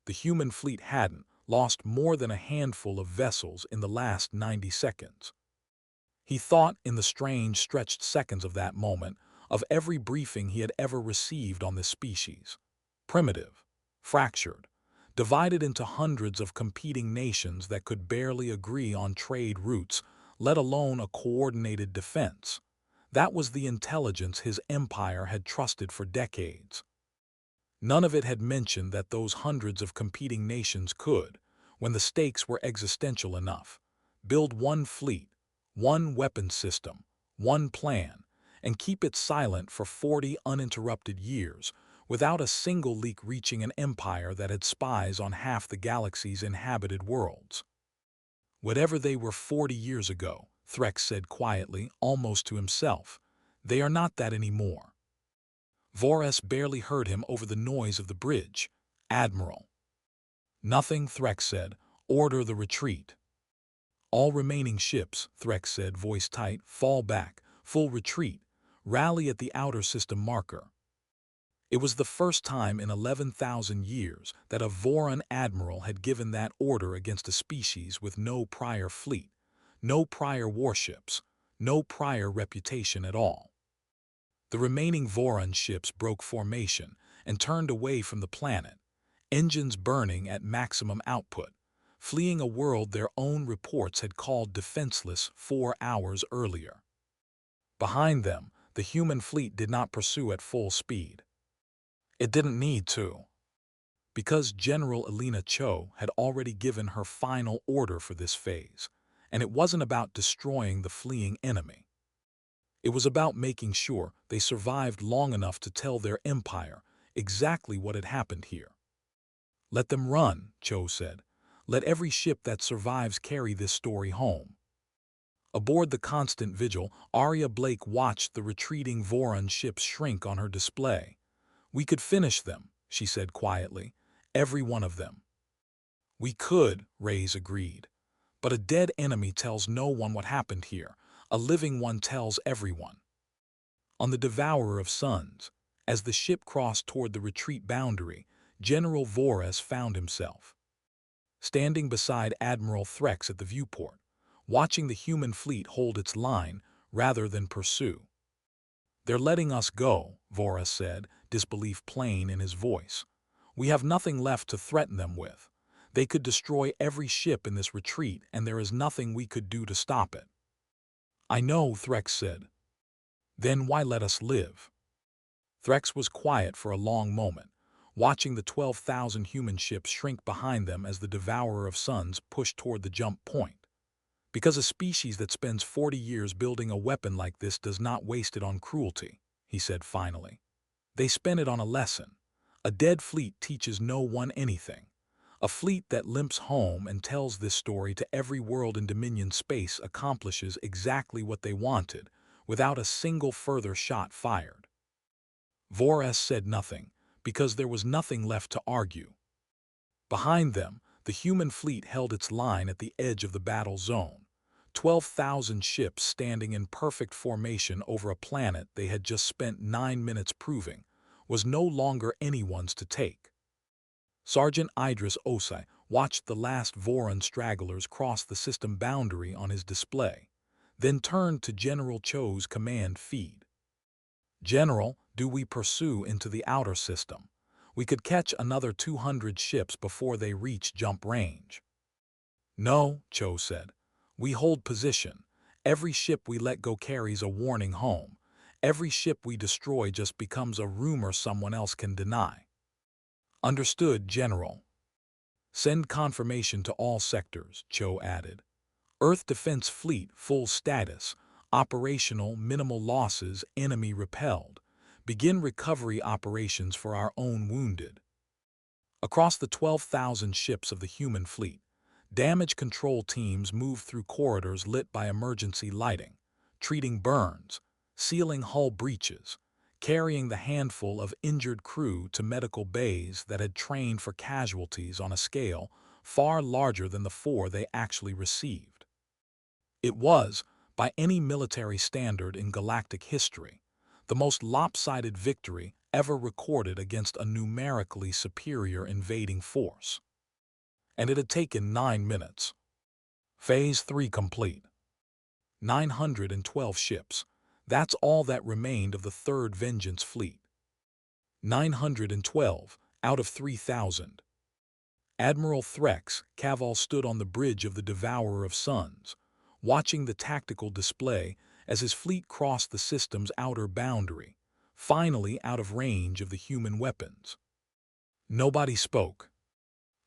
The human fleet hadn't lost more than a handful of vessels in the last 90 seconds. He thought, in the strange, stretched seconds of that moment, of every briefing he had ever received on this species. Primitive, fractured, divided into hundreds of competing nations that could barely agree on trade routes, let alone a coordinated defense. That was the intelligence his empire had trusted for decades. None of it had mentioned that those hundreds of competing nations could, when the stakes were existential enough, build one fleet, one weapon system, one plan, and keep it silent for 40 uninterrupted years without a single leak reaching an empire that had spies on half the galaxy's inhabited worlds. Whatever they were 40 years ago, Threx said quietly, almost to himself, they are not that anymore. Vorrun barely heard him over the noise of the bridge. Admiral. Nothing, Threx said. Order the retreat. All remaining ships, Threx said, voice tight, fall back, full retreat, rally at the outer system marker. It was the first time in 11,000 years that a Vorrun admiral had given that order against a species with no prior fleet, no prior warships, no prior reputation at all. The remaining Vorrun ships broke formation and turned away from the planet, engines burning at maximum output, fleeing a world their own reports had called defenseless 4 hours earlier. Behind them, the human fleet did not pursue at full speed. It didn't need to, because General Elena Cho had already given her final order for this phase, and it wasn't about destroying the fleeing enemy. It was about making sure they survived long enough to tell their empire exactly what had happened here. Let them run, Cho said. Let every ship that survives carry this story home. Aboard the Constant Vigil, Arya Blake watched the retreating Vorrun ships shrink on her display. We could finish them, she said quietly, every one of them. We could, Reyes agreed. But a dead enemy tells no one what happened here. A living one tells everyone. On the Devourer of Suns, as the ship crossed toward the retreat boundary, General Vorrun found himself standing beside Admiral Threx at the viewport, watching the human fleet hold its line rather than pursue. They're letting us go, Vorrun said, disbelief plain in his voice. We have nothing left to threaten them with. They could destroy every ship in this retreat, and there is nothing we could do to stop it. I know, Threx said. Then why let us live? Threx was quiet for a long moment, watching the 12,000 human ships shrink behind them as the Devourer of Suns pushed toward the jump point. Because a species that spends 40 years building a weapon like this does not waste it on cruelty, he said finally. They spend it on a lesson. A dead fleet teaches no one anything. A fleet that limps home and tells this story to every world in Dominion space accomplishes exactly what they wanted, without a single further shot fired. Vorrun said nothing, because there was nothing left to argue. Behind them, the human fleet held its line at the edge of the battle zone, 12,000 ships standing in perfect formation over a planet they had just spent 9 minutes proving was no longer anyone's to take. Sergeant Idris Osai watched the last Vorrun stragglers cross the system boundary on his display, then turned to General Cho's command feed. General, do we pursue into the outer system? We could catch another 200 ships before they reach jump range. No, Cho said. We hold position. Every ship we let go carries a warning home. Every ship we destroy just becomes a rumor someone else can deny. Understood, General. Send confirmation to all sectors, Cho added. Earth Defense Fleet full status. Operational, minimal losses, enemy repelled. Begin recovery operations for our own wounded. Across the 12,000 ships of the human fleet, damage control teams move through corridors lit by emergency lighting, treating burns, sealing hull breaches, carrying the handful of injured crew to medical bays that had trained for casualties on a scale far larger than the four they actually received. It was, by any military standard in galactic history, the most lopsided victory ever recorded against a numerically superior invading force. And it had taken 9 minutes. Phase 3 complete. 912 ships. That's all that remained of the Third Vengeance fleet. 912 out of 3,000. Admiral Threx Caval stood on the bridge of the Devourer of Suns, watching the tactical display as his fleet crossed the system's outer boundary, finally out of range of the human weapons. Nobody spoke.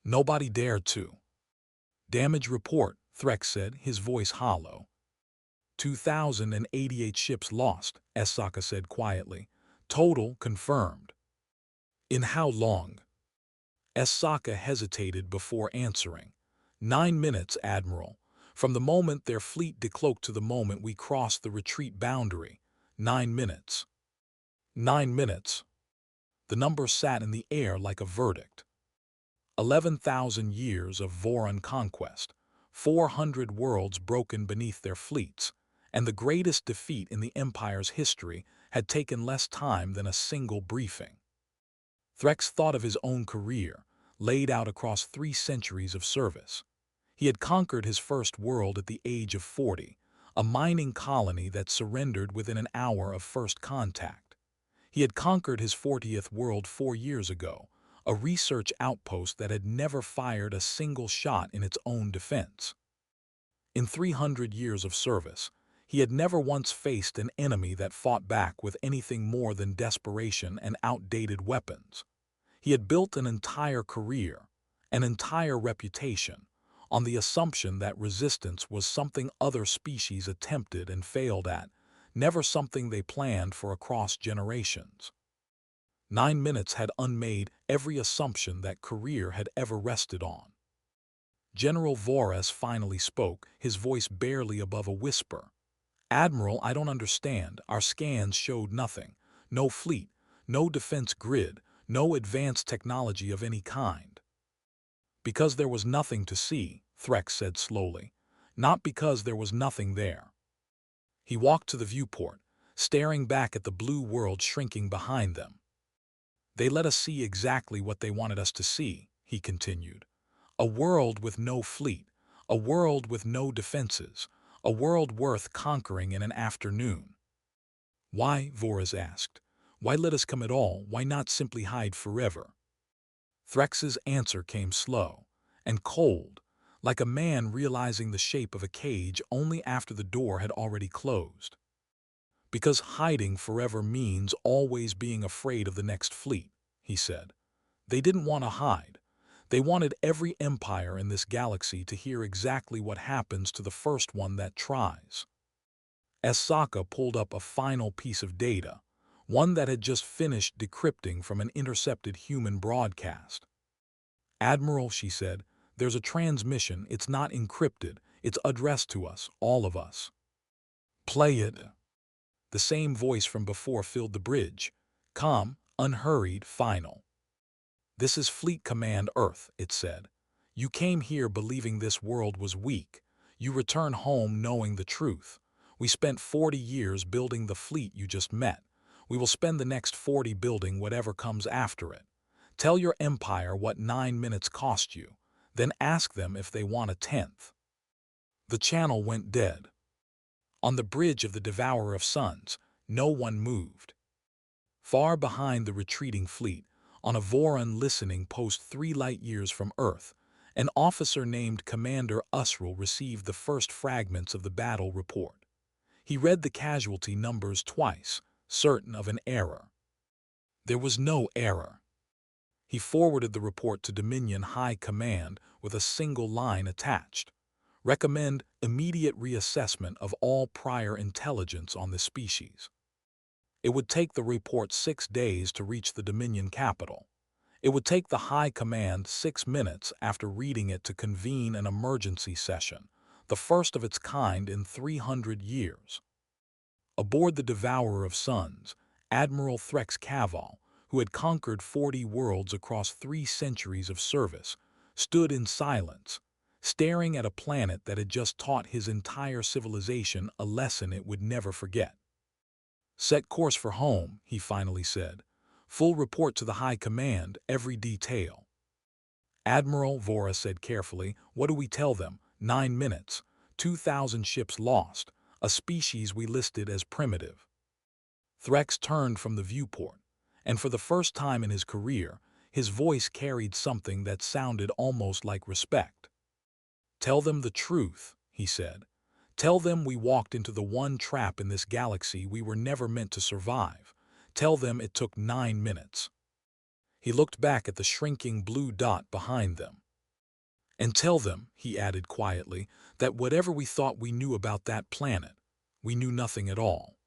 Nobody dared to. "Damage report," Threx said, his voice hollow. 2,088 ships lost, Esaka said quietly. Total confirmed. In how long? Esaka hesitated before answering. 9 minutes, Admiral. From the moment their fleet decloaked to the moment we crossed the retreat boundary. 9 minutes. 9 minutes. The number sat in the air like a verdict. 11,000 years of Vorrun conquest, 400 worlds broken beneath their fleets, and the greatest defeat in the Empire's history had taken less time than a single briefing. Threx thought of his own career, laid out across 3 centuries of service. He had conquered his first world at the age of 40, a mining colony that surrendered within an hour of first contact. He had conquered his 40th world 4 years ago, a research outpost that had never fired a single shot in its own defense. In 300 years of service, he had never once faced an enemy that fought back with anything more than desperation and outdated weapons. He had built an entire career, an entire reputation, on the assumption that resistance was something other species attempted and failed at, never something they planned for across generations. 9 minutes had unmade every assumption that career had ever rested on. General Vorrun finally spoke, his voice barely above a whisper. "Admiral, I don't understand. Our scans showed nothing. No fleet, no defense grid, no advanced technology of any kind." "Because there was nothing to see," Threx said slowly. "Not because there was nothing there." He walked to the viewport, staring back at the blue world shrinking behind them. "They let us see exactly what they wanted us to see," he continued. "A world with no fleet, a world with no defenses, a world worth conquering in an afternoon." "Why?" Vorrun asked. "Why let us come at all? Why not simply hide forever?" Threx's answer came slow and cold, like a man realizing the shape of a cage only after the door had already closed. "Because hiding forever means always being afraid of the next fleet," he said. "They didn't want to hide. They wanted every empire in this galaxy to hear exactly what happens to the first one that tries." Esaka pulled up a final piece of data, one that had just finished decrypting from an intercepted human broadcast. "Admiral," she said, "there's a transmission. It's not encrypted. It's addressed to us, all of us." "Play it." The same voice from before filled the bridge. Calm, unhurried, final. "This is Fleet Command Earth," it said. "You came here believing this world was weak. You return home knowing the truth. We spent 40 years building the fleet you just met. We will spend the next 40 building whatever comes after it. Tell your empire what 9 minutes cost you, then ask them if they want a 10th. The channel went dead. On the bridge of the Devourer of Suns, no one moved. Far behind the retreating fleet, on a Vorrun listening post 3 light-years from Earth, an officer named Commander Usril received the first fragments of the battle report. He read the casualty numbers twice, certain of an error. There was no error. He forwarded the report to Dominion High Command with a single line attached. "Recommend immediate reassessment of all prior intelligence on the species." It would take the report 6 days to reach the Dominion capital. It would take the High Command 6 minutes after reading it to convene an emergency session, the first of its kind in 300 years. Aboard the Devourer of Suns, Admiral Threx Caval, who had conquered 40 worlds across 3 centuries of service, stood in silence, staring at a planet that had just taught his entire civilization a lesson it would never forget. "Set course for home," he finally said. "Full report to the High Command, every detail." "Admiral," Vorrun said carefully, "what do we tell them? 9 minutes, 2,000 ships lost, a species we listed as primitive." Threx turned from the viewport, and for the first time in his career, his voice carried something that sounded almost like respect. "Tell them the truth," he said. "Tell them we walked into the one trap in this galaxy we were never meant to survive. Tell them it took 9 minutes." He looked back at the shrinking blue dot behind them. "And tell them," he added quietly, "that whatever we thought we knew about that planet, we knew nothing at all."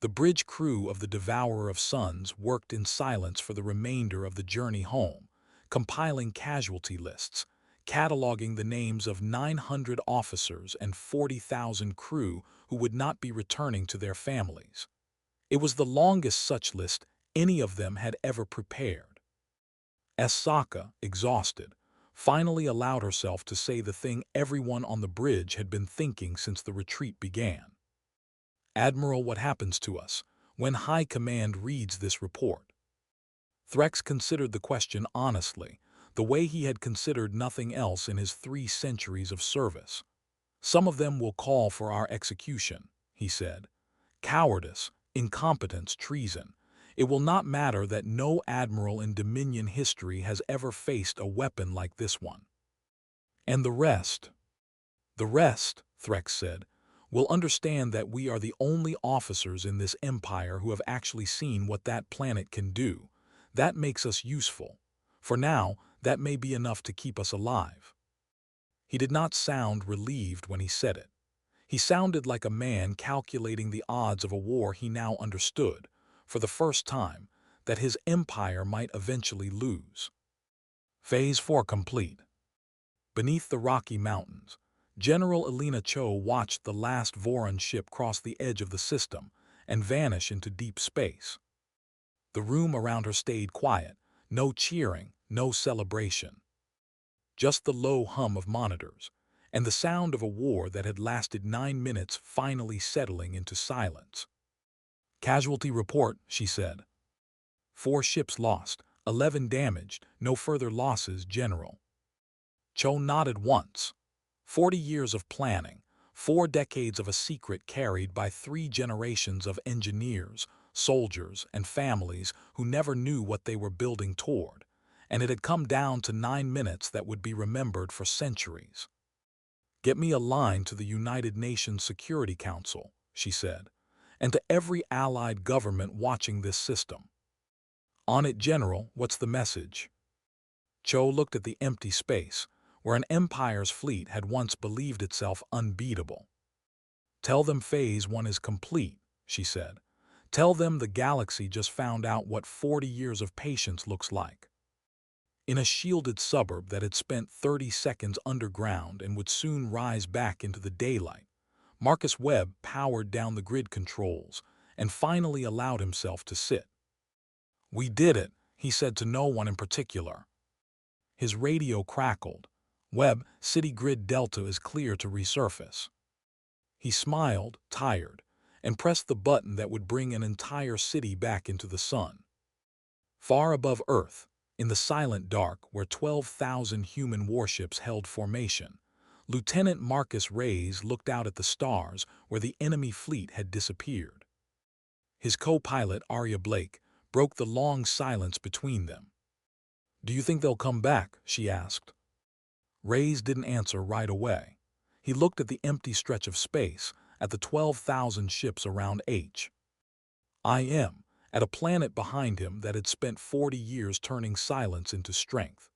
The bridge crew of the Devourer of Suns worked in silence for the remainder of the journey home, compiling casualty lists, cataloging the names of 900 officers and 40,000 crew who would not be returning to their families. It was the longest such list any of them had ever prepared. Sokka, exhausted, finally allowed herself to say the thing everyone on the bridge had been thinking since the retreat began. "Admiral, what happens to us when High Command reads this report?" Threx considered the question honestly, the way he had considered nothing else in his 3 centuries of service. "Some of them will call for our execution," he said. "Cowardice, incompetence, treason. It will not matter that no admiral in Dominion history has ever faced a weapon like this one." "And the rest?" "The rest," Threx said, "will understand that we are the only officers in this empire who have actually seen what that planet can do. That makes us useful. For now, that may be enough to keep us alive." He did not sound relieved when he said it. He sounded like a man calculating the odds of a war he now understood, for the first time, that his empire might eventually lose. Phase 4 complete. Beneath the Rocky Mountains, General Elena Cho watched the last Vorrun ship cross the edge of the system and vanish into deep space. The room around her stayed quiet, no cheering, no celebration. Just the low hum of monitors, and the sound of a war that had lasted 9 minutes finally settling into silence. "Casualty report," she said. "4 ships lost, 11 damaged, no further losses, General." Cho nodded once. 40 years of planning, 4 decades of a secret carried by 3 generations of engineers, soldiers, and families who never knew what they were building toward, and it had come down to 9 minutes that would be remembered for centuries. "Get me a line to the United Nations Security Council," she said, "and to every allied government watching this system." "On it, General, what's the message?" Cho looked at the empty space, where an empire's fleet had once believed itself unbeatable. "Tell them Phase 1 is complete," she said. "Tell them the galaxy just found out what 40 years of patience looks like." In a shielded suburb that had spent 30 seconds underground and would soon rise back into the daylight, Marcus Webb powered down the grid controls and finally allowed himself to sit. "We did it," he said to no one in particular. His radio crackled. "Webb, City Grid Delta is clear to resurface." He smiled, tired, and pressed the button that would bring an entire city back into the sun. Far above Earth, in the silent dark where 12,000 human warships held formation, Lieutenant Marcus Reyes looked out at the stars where the enemy fleet had disappeared. His co-pilot, Arya Blake, broke the long silence between them. "Do you think they'll come back?" she asked. Reyes didn't answer right away. He looked at the empty stretch of space, at the 12,000 ships around IM, at a planet behind him that had spent 40 years turning silence into strength.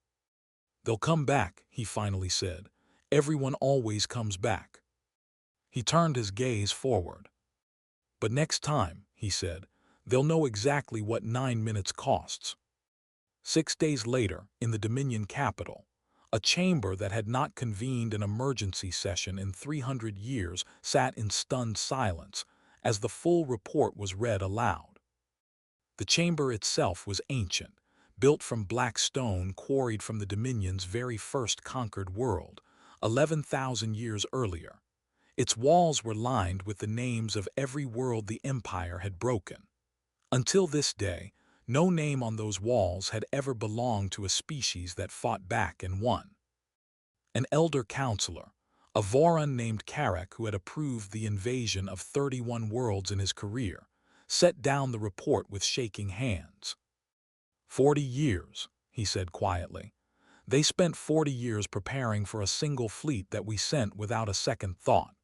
"They'll come back," he finally said. "Everyone always comes back." He turned his gaze forward. "But next time," he said, "they'll know exactly what 9 minutes costs." 6 days later, in the Dominion capital, a chamber that had not convened an emergency session in 300 years sat in stunned silence as the full report was read aloud. The chamber itself was ancient, built from black stone quarried from the Dominion's very first conquered world, 11,000 years earlier. Its walls were lined with the names of every world the Empire had broken. Until this day, no name on those walls had ever belonged to a species that fought back and won. An elder counselor, a Vorrun named Karek who had approved the invasion of 31 worlds in his career, set down the report with shaking hands. 40 years, he said quietly. They spent 40 years preparing for a single fleet that we sent without a second thought.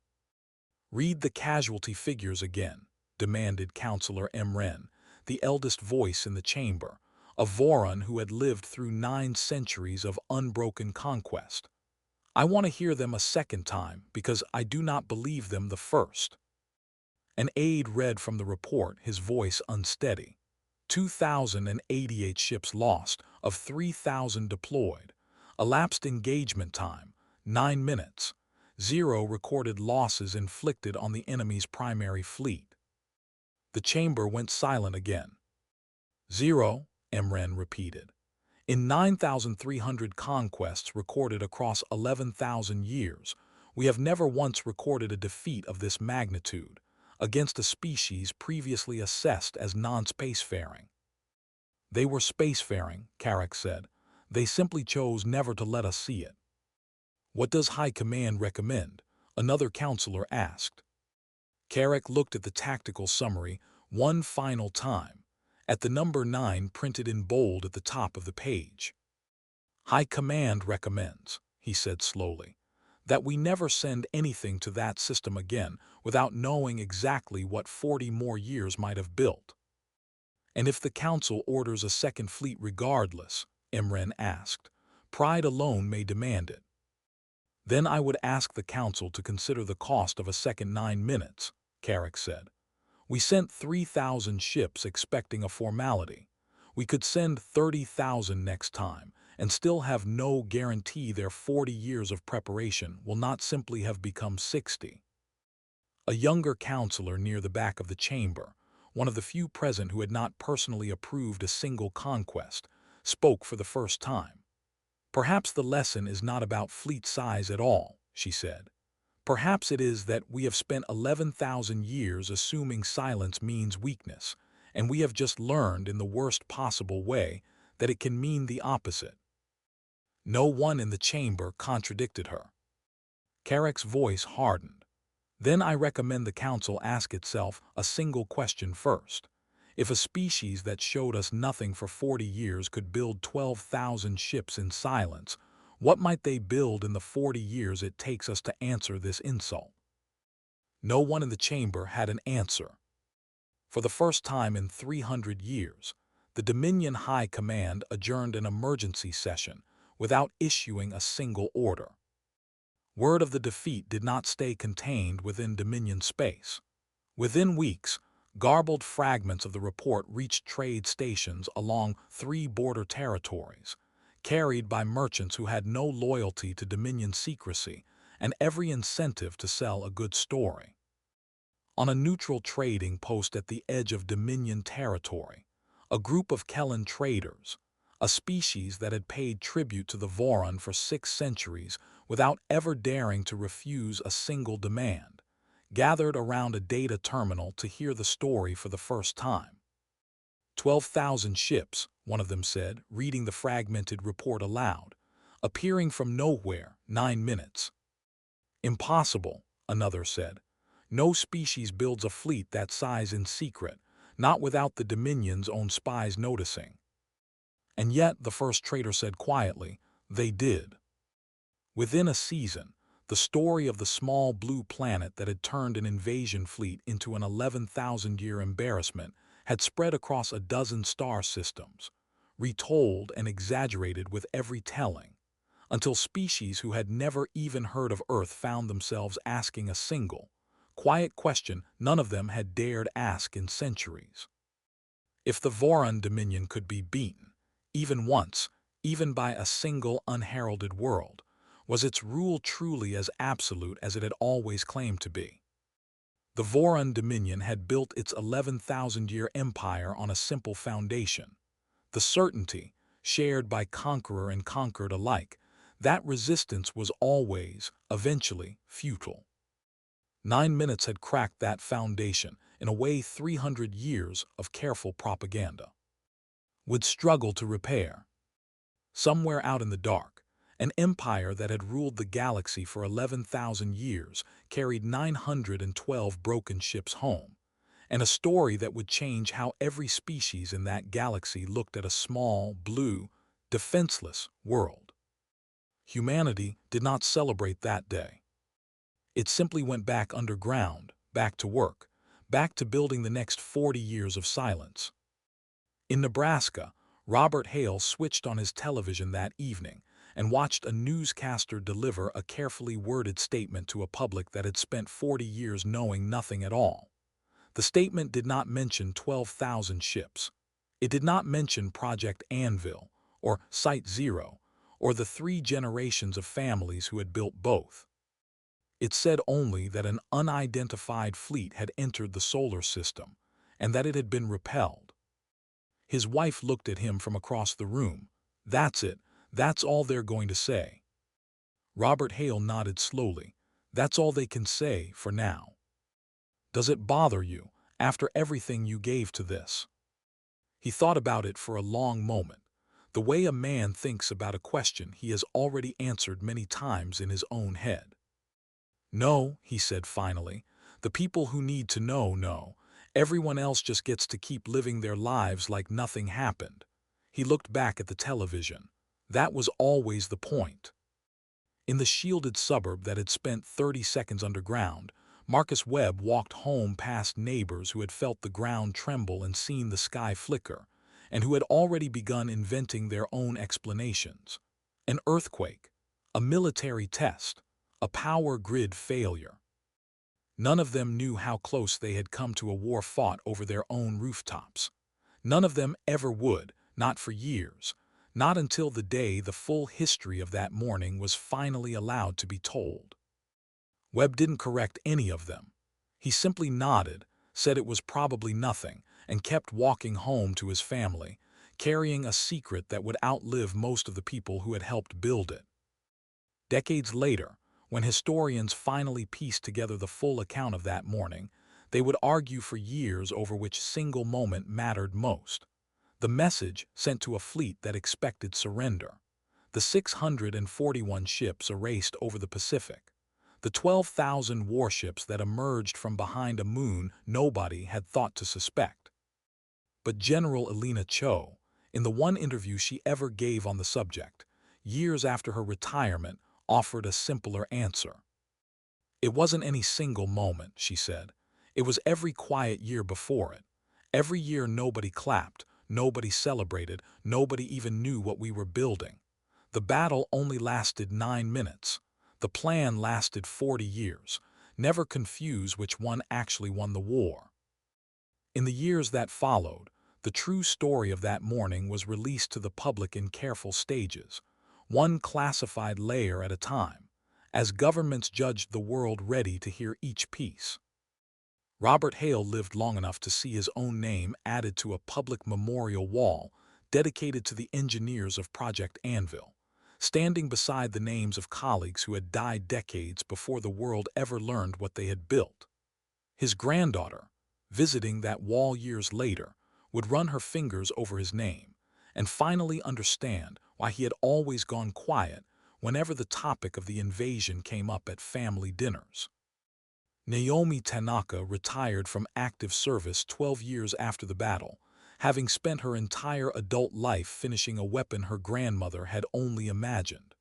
Read the casualty figures again, demanded Counselor Emren, the eldest voice in the chamber, a Vorrun who had lived through 9 centuries of unbroken conquest. I want to hear them a second time because I do not believe them the first. An aide read from the report, his voice unsteady. 2,088 ships lost, of 3,000 deployed. Elapsed engagement time, 9 minutes. 0 recorded losses inflicted on the enemy's primary fleet. The chamber went silent again. 0, Emren repeated. In 9,300 conquests recorded across 11,000 years, we have never once recorded a defeat of this magnitude against a species previously assessed as non-spacefaring. They were spacefaring, Karek said. They simply chose never to let us see it. What does High Command recommend? Another counselor asked. Karek looked at the tactical summary one final time, at the number 9 printed in bold at the top of the page. High Command recommends, he said slowly, that we never send anything to that system again without knowing exactly what 40 more years might have built. And if the Council orders a second fleet regardless, Emren asked, pride alone may demand it. Then I would ask the Council to consider the cost of a second 9 minutes, Karek said. We sent 3,000 ships expecting a formality. We could send 30,000 next time and still have no guarantee their 40 years of preparation will not simply have become 60. A younger counselor near the back of the chamber, one of the few present who had not personally approved a single conquest, spoke for the first time. Perhaps the lesson is not about fleet size at all, she said. Perhaps it is that we have spent 11,000 years assuming silence means weakness, and we have just learned in the worst possible way that it can mean the opposite. No one in the chamber contradicted her. Karek's voice hardened. Then I recommend the Council ask itself a single question first. If a species that showed us nothing for 40 years could build 12,000 ships in silence, what might they build in the 40 years it takes us to answer this insult? No one in the chamber had an answer. For the first time in 300 years, the Dominion High Command adjourned an emergency session without issuing a single order. Word of the defeat did not stay contained within Dominion space. Within weeks, garbled fragments of the report reached trade stations along 3 border territories, carried by merchants who had no loyalty to Dominion secrecy and every incentive to sell a good story. On a neutral trading post at the edge of Dominion territory, a group of Kellan traders, a species that had paid tribute to the Vorrun for 6 centuries without ever daring to refuse a single demand, gathered around a data terminal to hear the story for the first time. 12,000 ships, one of them said, reading the fragmented report aloud, appearing from nowhere, 9 minutes. Impossible, another said. No species builds a fleet that size in secret, not without the Dominion's own spies noticing. And yet, the first trader said quietly, they did. Within a season, the story of the small blue planet that had turned an invasion fleet into an 11,000-year embarrassment had spread across a dozen star systems, retold and exaggerated with every telling, until species who had never even heard of Earth found themselves asking a single, quiet question none of them had dared ask in centuries. If the Vorrun Dominion could be beaten, even once, even by a single unheralded world, was its rule truly as absolute as it had always claimed to be? The Vorrun Dominion had built its 11,000-year empire on a simple foundation: the certainty, shared by conqueror and conquered alike, that resistance was always, eventually, futile. 9 minutes had cracked that foundation in a way 300 years of careful propaganda would struggle to repair. Somewhere out in the dark, an empire that had ruled the galaxy for 11,000 years carried 912 broken ships home, and a story that would change how every species in that galaxy looked at a small, blue, defenseless world. Humanity did not celebrate that day. It simply went back underground, back to work, back to building the next 40 years of silence. In Nebraska, Robert Hale switched on his television that evening and watched a newscaster deliver a carefully worded statement to a public that had spent 40 years knowing nothing at all. The statement did not mention 12,000 ships. It did not mention Project Anvil, or Site Zero, or the 3 generations of families who had built both. It said only that an unidentified fleet had entered the solar system, and that it had been repelled. His wife looked at him from across the room. "That's it. That's all they're going to say." Robert Hale nodded slowly. "That's all they can say for now." "Does it bother you, after everything you gave to this?" He thought about it for a long moment, the way a man thinks about a question he has already answered many times in his own head. "No," he said finally. "The people who need to know. Everyone else just gets to keep living their lives like nothing happened." He looked back at the television. That was always the point. In the shielded suburb that had spent 30 seconds underground, Marcus Webb walked home past neighbors who had felt the ground tremble and seen the sky flicker, and who had already begun inventing their own explanations. An earthquake, a military test, a power grid failure. None of them knew how close they had come to a war fought over their own rooftops. None of them ever would, not for years, not until the day the full history of that morning was finally allowed to be told. Webb didn't correct any of them. He simply nodded, said it was probably nothing, and kept walking home to his family, carrying a secret that would outlive most of the people who had helped build it. Decades later, when historians finally pieced together the full account of that morning, they would argue for years over which single moment mattered most. The message sent to a fleet that expected surrender. The 641 ships erased over the Pacific. The 12,000 warships that emerged from behind a moon nobody had thought to suspect. But General Elena Cho, in the one interview she ever gave on the subject, years after her retirement, offered a simpler answer. "It wasn't any single moment," she said. "It was every quiet year before it. Every year nobody clapped, nobody celebrated, nobody even knew what we were building. The battle only lasted 9 minutes. The plan lasted 40 years. Never confuse which one actually won the war." In the years that followed, the true story of that morning was released to the public in careful stages, one classified layer at a time, as governments judged the world ready to hear each piece. Robert Hale lived long enough to see his own name added to a public memorial wall dedicated to the engineers of Project Anvil, standing beside the names of colleagues who had died decades before the world ever learned what they had built. His granddaughter, visiting that wall years later, would run her fingers over his name and finally understand why he had always gone quiet whenever the topic of the invasion came up at family dinners. Naomi Tanaka retired from active service 12 years after the battle, having spent her entire adult life finishing a weapon her grandmother had only imagined.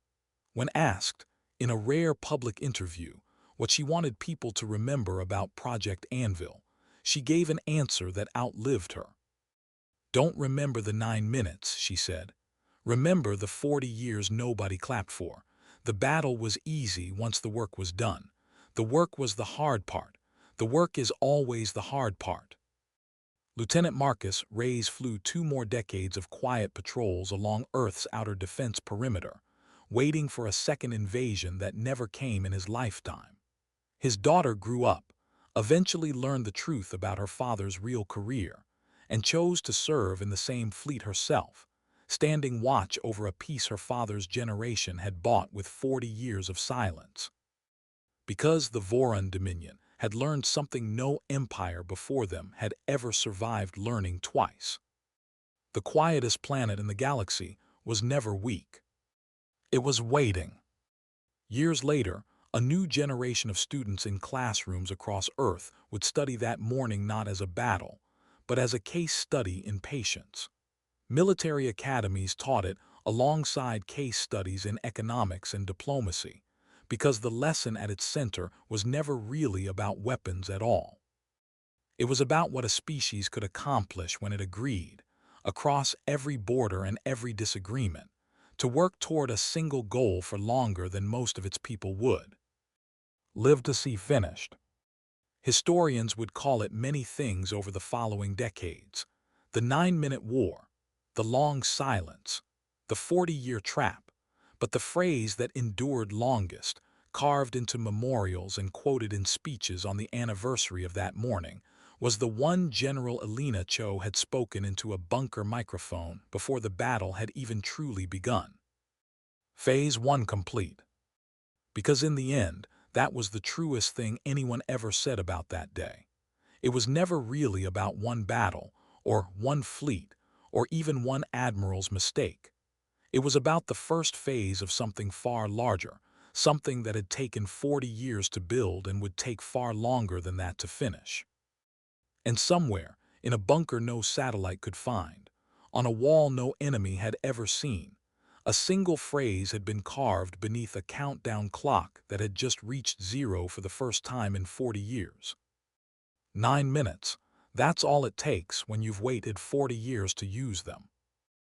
When asked, in a rare public interview, what she wanted people to remember about Project Anvil, she gave an answer that outlived her. "Don't remember the 9 minutes," she said. "Remember the 40 years nobody clapped for. The battle was easy once the work was done. The work was the hard part. The work is always the hard part." Lieutenant Marcus Reyes flew 2 more decades of quiet patrols along Earth's outer defense perimeter, waiting for a second invasion that never came in his lifetime. His daughter grew up, eventually learned the truth about her father's real career, and chose to serve in the same fleet herself, standing watch over a peace her father's generation had bought with 40 years of silence. Because the Vorrun Dominion had learned something no empire before them had ever survived learning twice. The quietest planet in the galaxy was never weak. It was waiting. Years later, a new generation of students in classrooms across Earth would study that morning not as a battle, but as a case study in patience. Military academies taught it alongside case studies in economics and diplomacy, because the lesson at its center was never really about weapons at all. It was about what a species could accomplish when it agreed, across every border and every disagreement, to work toward a single goal for longer than most of its people would. Live to see finished. Historians would call it many things over the following decades: the 9-minute war, the long silence, the 40-year trap, but the phrase that endured longest, carved into memorials and quoted in speeches on the anniversary of that morning, was the one General Elena Cho had spoken into a bunker microphone before the battle had even truly begun. Phase 1 complete. Because in the end, that was the truest thing anyone ever said about that day. It was never really about one battle, or one fleet, or even one admiral's mistake. It was about the first phase of something far larger, something that had taken 40 years to build and would take far longer than that to finish. And somewhere, in a bunker no satellite could find, on a wall no enemy had ever seen, a single phrase had been carved beneath a countdown clock that had just reached zero for the first time in 40 years. 9 minutes, that's all it takes when you've waited 40 years to use them.